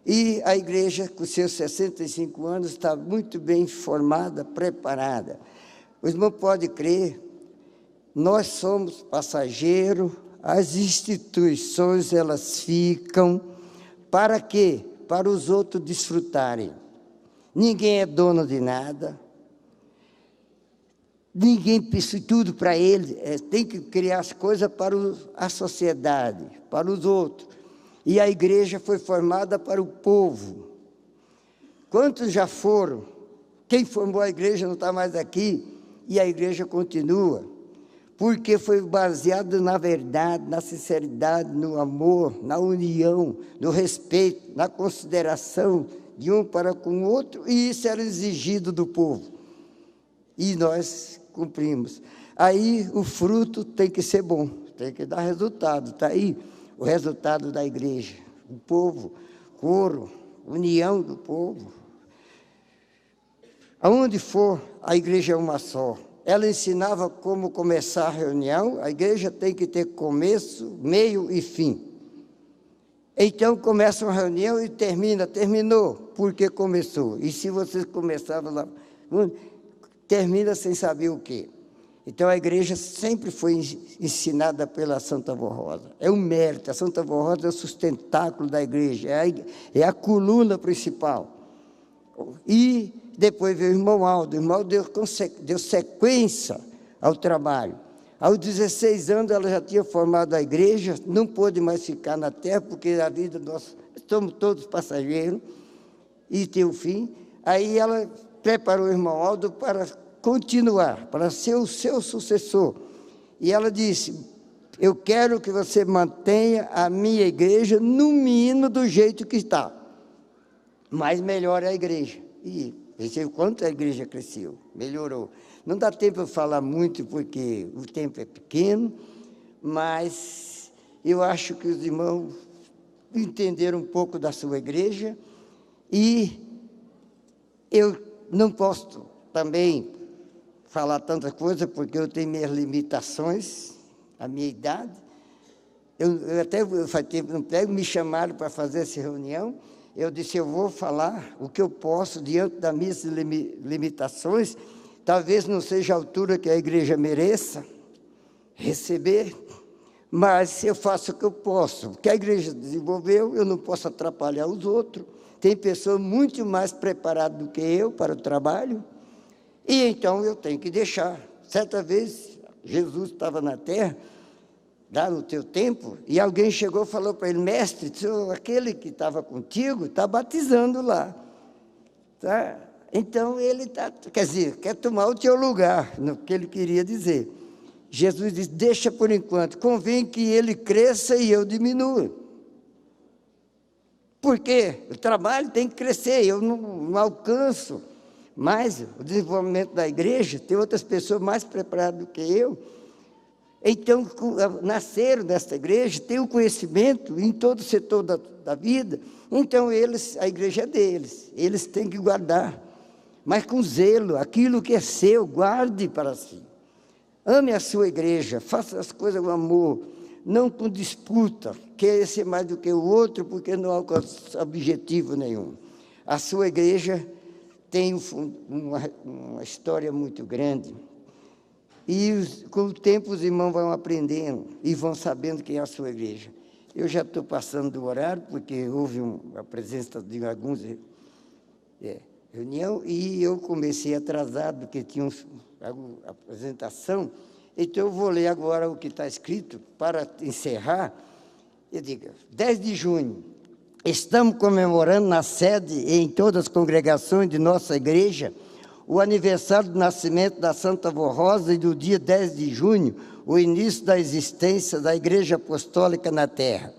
e a igreja, com seus 65 anos, está muito bem formada, preparada. O irmão pode crer, nós somos passageiros, as instituições, elas ficam, para quê? Para os outros desfrutarem. Ninguém é dono de nada, ninguém pensa tudo para ele, tem que criar as coisas para a sociedade, para os outros. E a igreja foi formada para o povo. Quantos já foram? Quem formou a igreja não está mais aqui, e a igreja continua, porque foi baseado na verdade, na sinceridade, no amor, na união, no respeito, na consideração de um para com o outro, e isso era exigido do povo. E nós cumprimos. Aí o fruto tem que ser bom, tem que dar resultado, está aí o resultado da igreja, o povo, coro, união do povo. Aonde for, a igreja é uma só. Ela ensinava como começar a reunião, a igreja tem que ter começo, meio e fim. Então começa uma reunião e terminou, porque começou. E se vocês começavam lá, termina sem saber o quê. Então a igreja sempre foi ensinada pela Santa Vó Rosa. É um mérito, a Santa Vó Rosa é o sustentáculo da igreja, é a coluna principal. E depois veio o irmão Aldo. O irmão deu sequência ao trabalho. Aos 16 anos ela já tinha formado a igreja, não pôde mais ficar na terra, porque a vida nós somos todos passageiros, e tem um fim. Aí ela preparou o irmão Aldo para continuar, para ser o seu sucessor. E ela disse, eu quero que você mantenha a minha igreja, no mínimo, do jeito que está. Mas melhora a igreja. E veja quanto a igreja cresceu, melhorou. Não dá tempo de falar muito, porque o tempo é pequeno, mas eu acho que os irmãos entenderam um pouco da sua igreja, e eu não posso também falar tanta coisa, porque eu tenho minhas limitações, a minha idade. Eu até faz tempo não pego, me chamaram para fazer essa reunião. Eu disse, eu vou falar o que eu posso diante das minhas limitações. Talvez não seja a altura que a igreja mereça receber, mas eu faço o que eu posso. O que a igreja desenvolveu, eu não posso atrapalhar os outros. Tem pessoas muito mais preparadas do que eu para o trabalho, e então eu tenho que deixar. Certa vez, Jesus estava na terra, lá no teu tempo, e alguém chegou e falou para ele, mestre, aquele que estava contigo está batizando lá. Tá? Então ele está, quer dizer, quer tomar o teu lugar, no que ele queria dizer. Jesus disse, deixa por enquanto, convém que ele cresça e eu diminua. Por quê? O trabalho tem que crescer, eu não alcanço mais o desenvolvimento da igreja, tem outras pessoas mais preparadas do que eu. Então, nasceram nesta igreja, têm o conhecimento em todo o setor da vida, então a igreja é deles, eles têm que guardar, mas com zelo, aquilo que é seu, guarde para si. Ame a sua igreja, faça as coisas com amor, não com disputa, querer ser mais do que o outro, porque não alcança objetivo nenhum. A sua igreja tem uma história muito grande, e com o tempo os irmãos vão aprendendo e vão sabendo quem é a sua igreja. Eu já estou passando do horário, porque houve a presença de alguns reunião, e eu comecei atrasado, porque tinha a apresentação, então eu vou ler agora o que está escrito, para encerrar. Eu digo, 10 de junho, estamos comemorando na sede e em todas as congregações de nossa igreja, o aniversário do nascimento da Santa Avó Rosa e do dia 10 de junho, o início da existência da Igreja Apostólica na Terra.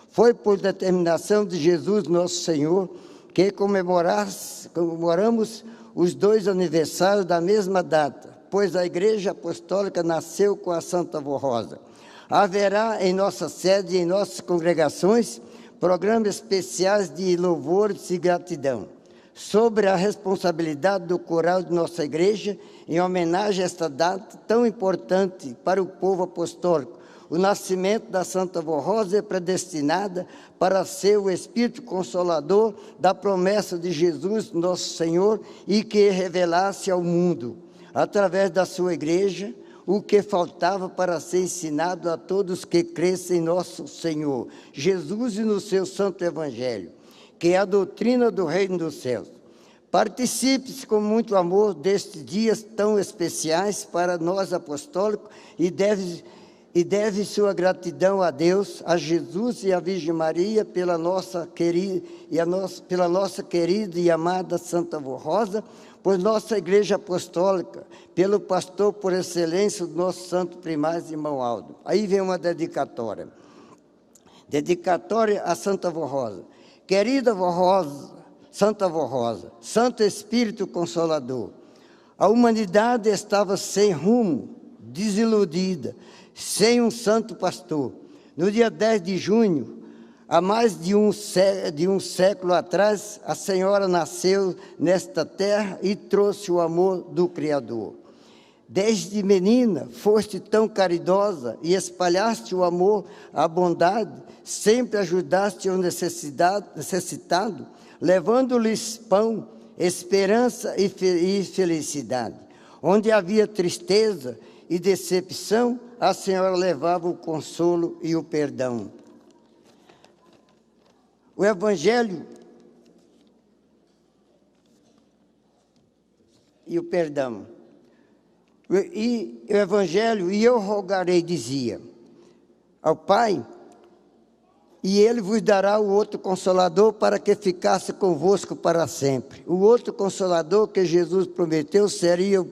Foi por determinação de Jesus, nosso Senhor, que comemoramos os 2 aniversários da mesma data, pois a Igreja Apostólica nasceu com a Santa Avó Rosa. Haverá em nossa sede e em nossas congregações programas especiais de louvores e gratidão. Sobre a responsabilidade do coral de nossa igreja, em homenagem a esta data tão importante para o povo apostólico. O nascimento da Santa Avó Rosa é predestinada para ser o Espírito Consolador da promessa de Jesus, nosso Senhor, e que revelasse ao mundo, através da sua igreja, o que faltava para ser ensinado a todos que crescem em nosso Senhor, Jesus e no seu santo Evangelho, que é a doutrina do reino dos céus. Participe-se com muito amor destes dias tão especiais para nós apostólicos e deve sua gratidão a Deus, a Jesus e a Virgem Maria pela nossa querida e amada Santa Avó Rosa, por nossa Igreja Apostólica, pelo pastor por excelência do nosso santo primário, irmão Aldo. Aí vem uma dedicatória. Dedicatória a Santa Avó Rosa. Querida Avó Rosa, Santa Avó Rosa, Santo Espírito Consolador, a humanidade estava sem rumo, desiludida, sem um santo pastor. No dia 10 de junho, há mais de um século atrás, a Senhora nasceu nesta terra e trouxe o amor do Criador. Desde menina, foste tão caridosa e espalhaste o amor, a bondade, sempre ajudaste o necessitado, levando-lhes pão, esperança e felicidade. Onde havia tristeza e decepção, a Senhora levava o consolo e o perdão. O Evangelho e o perdão. E o Evangelho, e eu rogarei, dizia, ao Pai, e Ele vos dará o outro Consolador para que ficasse convosco para sempre. O outro Consolador que Jesus prometeu seria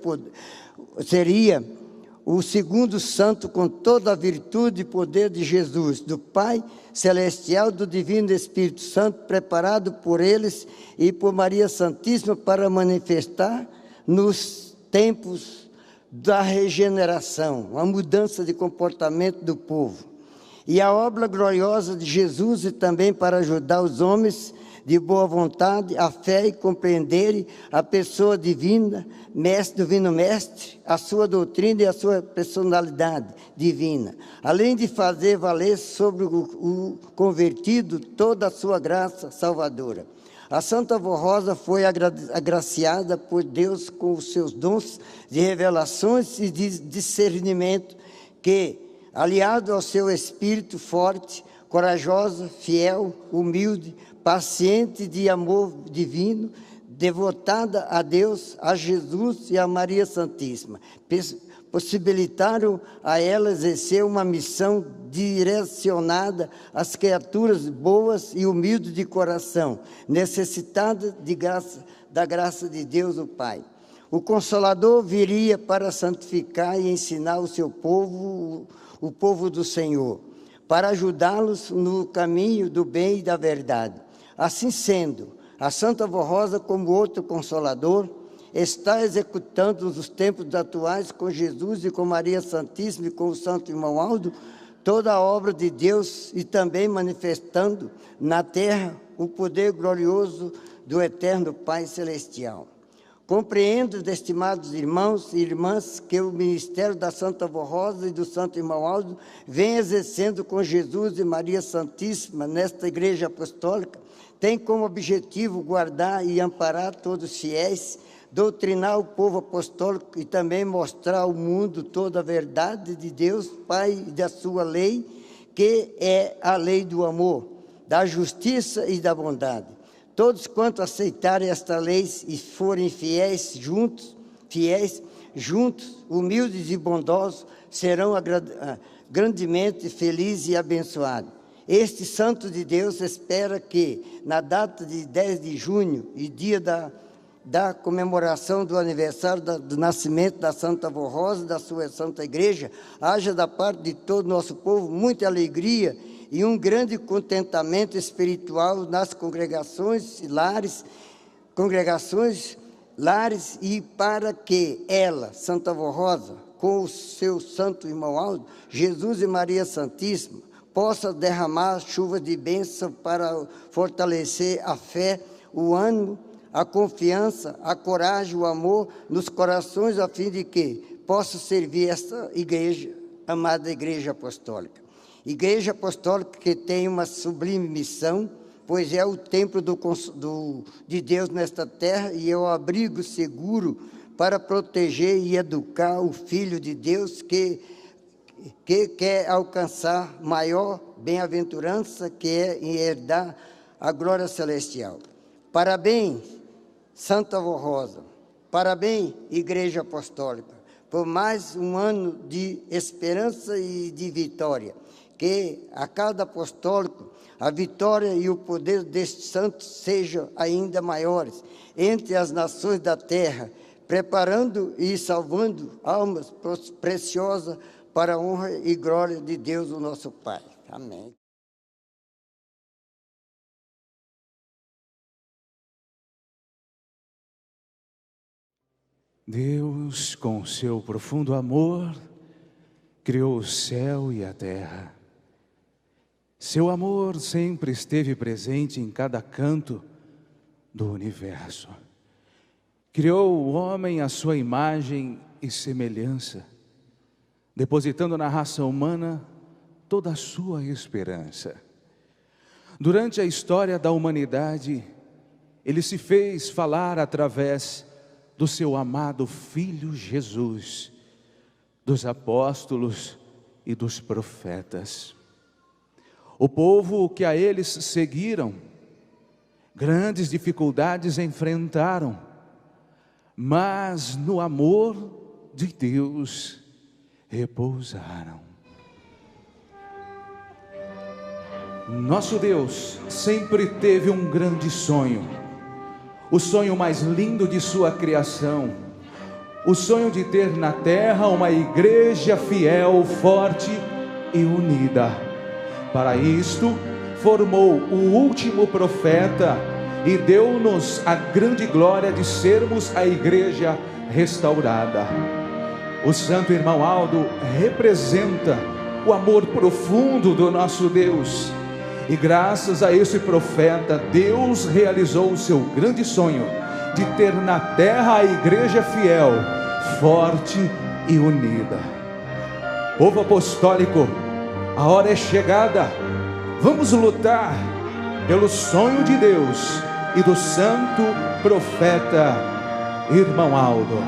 o segundo santo com toda a virtude e poder de Jesus, do Pai Celestial, do Divino Espírito Santo, preparado por eles e por Maria Santíssima para manifestar nos tempos da regeneração, a mudança de comportamento do povo. E a obra gloriosa de Jesus e também para ajudar os homens de boa vontade, a fé e compreenderem a pessoa divina, divino mestre, a sua doutrina e a sua personalidade divina, além de fazer valer sobre o convertido toda a sua graça salvadora. A Santa Avó Rosa foi agraciada por Deus com os seus dons de revelações e de discernimento que, aliado ao seu espírito forte, corajosa, fiel, humilde, paciente de amor divino, devotada a Deus, a Jesus e a Maria Santíssima, possibilitaram a ela exercer uma missão direcionada às criaturas boas e humildes de coração, necessitadas da graça de Deus o Pai. O Consolador viria para santificar e ensinar o seu povo, o povo do Senhor, para ajudá-los no caminho do bem e da verdade. Assim sendo, a Santa Vó Rosa, como outro Consolador, está executando nos tempos atuais com Jesus e com Maria Santíssima e com o Santo Irmão Aldo toda a obra de Deus e também manifestando na terra o poder glorioso do eterno Pai Celestial. Compreendo, estimados irmãos e irmãs, que o ministério da Santa Vó Rosa e do Santo Irmão Aldo vem exercendo com Jesus e Maria Santíssima nesta Igreja Apostólica, tem como objetivo guardar e amparar todos os fiéis, doutrinar o povo apostólico e também mostrar ao mundo toda a verdade de Deus, Pai, e da sua lei, que é a lei do amor, da justiça e da bondade. Todos quanto aceitarem esta lei e forem fiéis, juntos, humildes e bondosos, serão grandemente felizes e abençoados. Este santo de Deus espera que, na data de 10 de junho, e dia da comemoração do aniversário do nascimento da Santa Vó Rosa, da sua Santa Igreja, haja da parte de todo o nosso povo muita alegria e um grande contentamento espiritual nas congregações, lares, e para que ela, Santa Vó Rosa, com o seu Santo Irmão Aldo, Jesus e Maria Santíssima, possa derramar chuva de bênção para fortalecer a fé, o ânimo, a confiança, a coragem, o amor nos corações, a fim de que possa servir esta igreja, amada Igreja Apostólica. Igreja Apostólica que tem uma sublime missão, pois é o templo de Deus nesta terra e é o abrigo seguro para proteger e educar o Filho de Deus que quer alcançar maior bem-aventurança, que é em herdar a glória celestial. Parabéns, Santa Vó Rosa, parabéns, Igreja Apostólica, por mais um ano de esperança e de vitória, que a cada apostólico a vitória e o poder deste santo sejam ainda maiores entre as nações da terra, preparando e salvando almas preciosas para a honra e glória de Deus, o nosso Pai. Amém. Deus, com seu profundo amor, criou o céu e a terra. Seu amor sempre esteve presente em cada canto do universo. Criou o homem à sua imagem e semelhança, depositando na raça humana toda a sua esperança. Durante a história da humanidade, Ele se fez falar através do seu amado Filho Jesus, dos apóstolos e dos profetas. O povo que a eles seguiram, grandes dificuldades enfrentaram, mas no amor de Deus repousaram. Nosso Deus sempre teve um grande sonho, o sonho mais lindo de sua criação, o sonho de ter na terra uma igreja fiel, forte e unida. Para isto, formou o último profeta e deu-nos a grande glória de sermos a igreja restaurada. O Santo Irmão Aldo representa o amor profundo do nosso Deus. E graças a esse profeta, Deus realizou o seu grande sonho de ter na terra a igreja fiel, forte e unida. Povo apostólico, a hora é chegada. Vamos lutar pelo sonho de Deus e do santo profeta Irmão Aldo.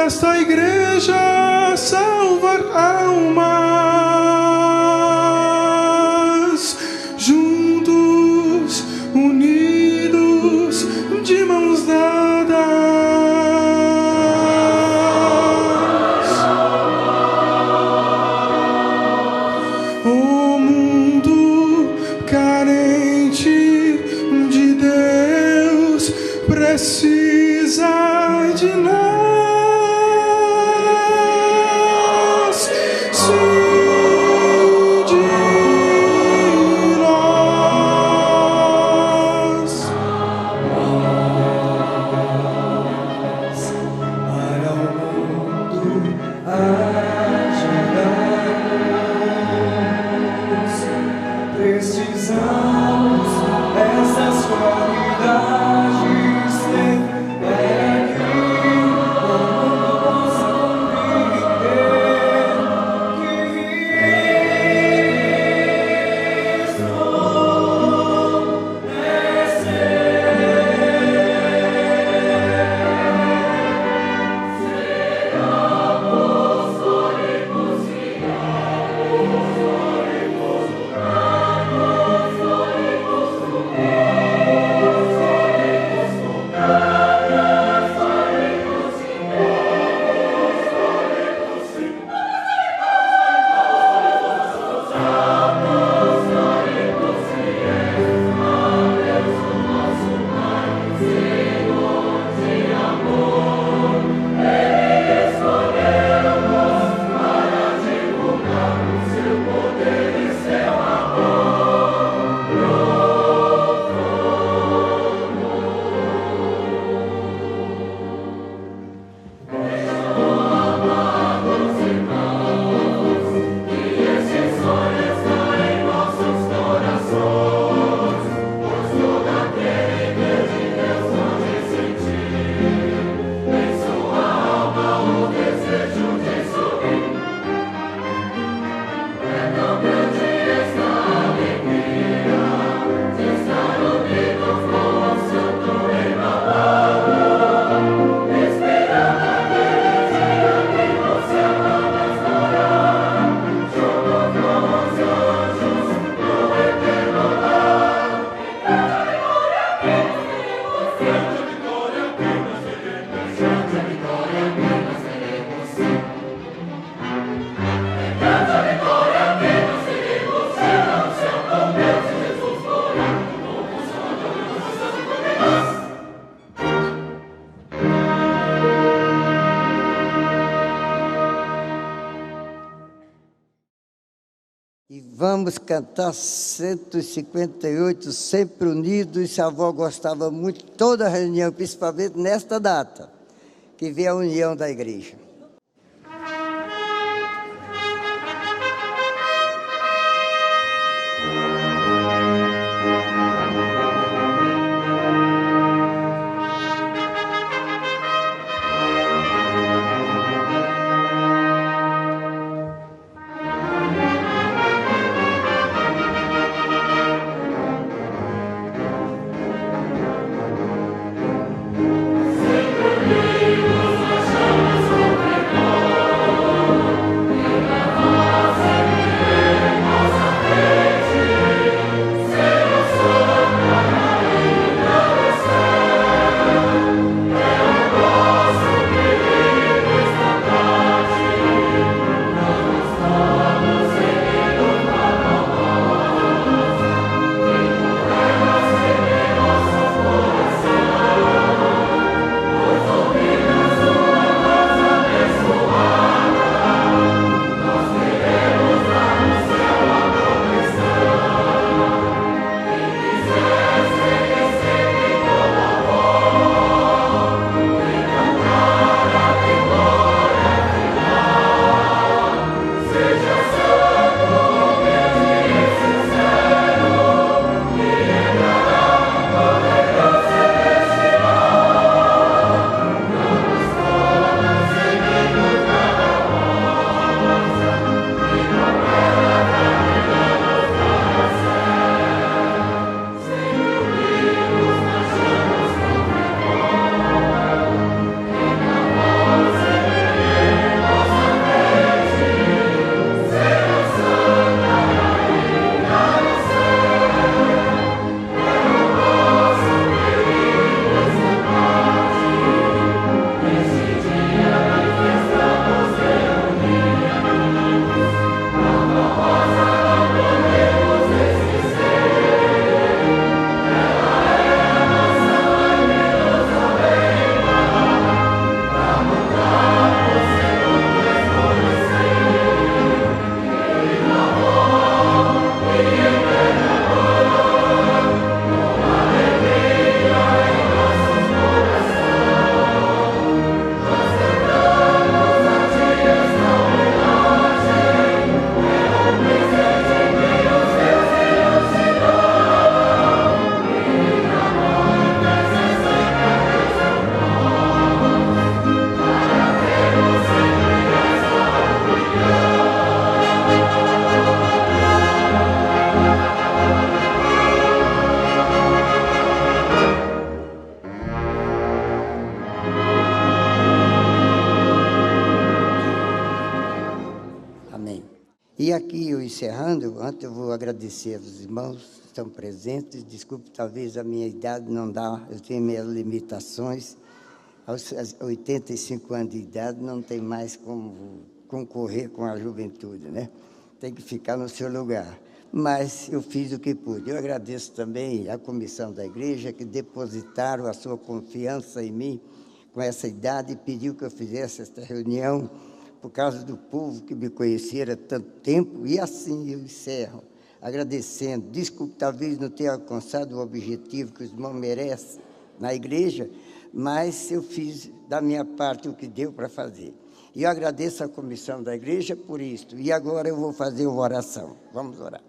nesta igreja salvar almas, juntos, unidos, de mãos dadas. O mundo carente de Deus precisa de nós, sim, de nós. Para o mundo chegarmos, precisamos dessas qualidades ter, para que o mundo possa compreender que Cristo é E vamos cantar 158, Sempre Unidos. Se a avó gostava muito, toda a reunião, principalmente nesta data, que vê a união da igreja. Sempre unidos, nós chamamos E aqui, eu encerrando, antes eu vou agradecer aos irmãos que estão presentes. Desculpe, talvez a minha idade não dá, eu tenho minhas limitações. Aos 85 anos de idade não tem mais como concorrer com a juventude, né? Tem que ficar no seu lugar. Mas eu fiz o que pude. Eu agradeço também à comissão da igreja que depositaram a sua confiança em mim com essa idade e pediu que eu fizesse esta reunião por causa do povo que me conhecia há tanto tempo. E assim eu encerro, agradecendo. Desculpe, talvez não tenha alcançado o objetivo que os irmãos merecem na igreja, mas eu fiz da minha parte o que deu para fazer. E eu agradeço à comissão da igreja por isto. E agora eu vou fazer uma oração. Vamos orar.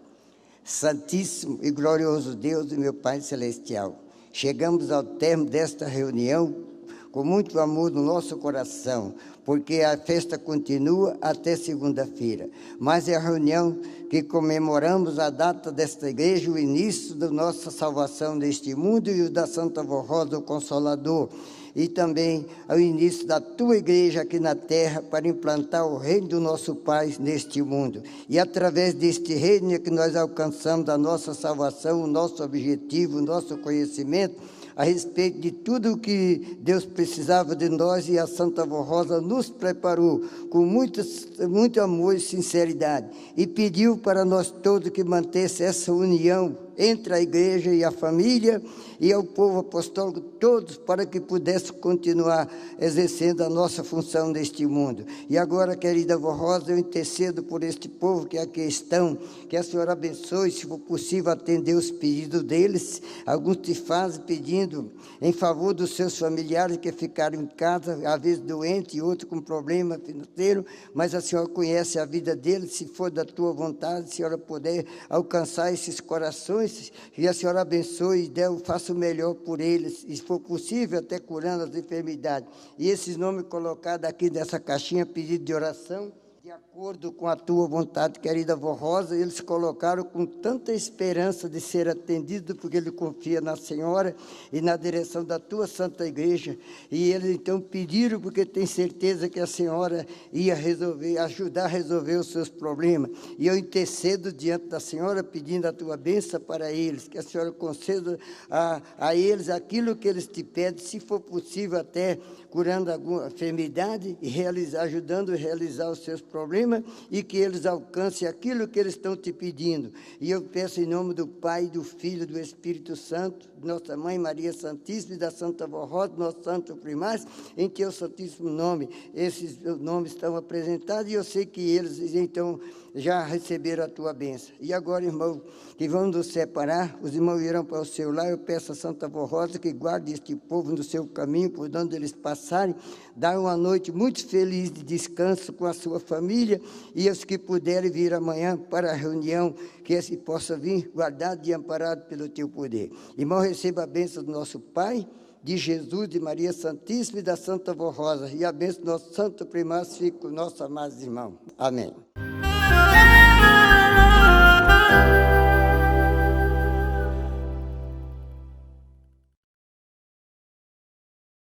Santíssimo e glorioso Deus e meu Pai Celestial, chegamos ao término desta reunião com muito amor no nosso coração, porque a festa continua até segunda-feira. Mas é a reunião que comemoramos a data desta igreja, o início da nossa salvação neste mundo e o da Santa Vó Rosa, o Consolador, e também ao início da tua igreja aqui na terra para implantar o reino do nosso Pai neste mundo. E através deste reino é que nós alcançamos a nossa salvação, o nosso objetivo, o nosso conhecimento a respeito de tudo o que Deus precisava de nós, e a Santa Vó Rosa nos preparou com muito amor e sinceridade e pediu para nós todos que mantesse essa união entre a igreja e a família e ao povo apostólico, todos, para que pudesse continuar exercendo a nossa função neste mundo. E agora, querida Vó Rosa, eu intercedo por este povo que aqui estão, que a senhora abençoe, se for possível, atender os pedidos deles. Alguns te fazem pedindo em favor dos seus familiares que ficaram em casa, às vezes doentes, e outros com problema financeiro, mas a senhora conhece a vida deles. Se for da tua vontade, a senhora puder alcançar esses corações, e a senhora abençoe e faça o melhor por eles, e se for possível, até curando as enfermidades. E esses nomes colocados aqui nessa caixinha, pedido de oração, de acordo com a tua vontade, querida Vó Rosa, eles colocaram com tanta esperança de ser atendido, porque ele confia na senhora e na direção da tua santa igreja. E eles então pediram, porque tem certeza que a senhora ia resolver, ajudar a resolver os seus problemas. E eu intercedo diante da senhora, pedindo a tua bênção para eles, que a senhora conceda a eles aquilo que eles te pedem, se for possível, até curando alguma enfermidade e ajudando a realizar os seus problemas, e que eles alcancem aquilo que eles estão te pedindo. E eu peço em nome do Pai, do Filho e do Espírito Santo, de nossa Mãe Maria Santíssima e da Santa Vó Rosa, nosso Santo Primaz, em teu santíssimo nome. Esses nomes estão apresentados e eu sei que eles, então, já receberam a tua bênção. E agora, irmão, que vão nos separar, os irmãos irão para o seu lar. Eu peço a Santa Vó Rosa que guarde este povo no seu caminho, por onde eles passarem, dá uma noite muito feliz de descanso com a sua família, e os que puderem vir amanhã para a reunião, que esse possa vir guardado e amparado pelo teu poder. Irmão, receba a bênção do nosso Pai, de Jesus, de Maria Santíssima e da Santa Vó Rosa, e a bênção do nosso Santo Primaz fique com nossos amados irmãos. Amém.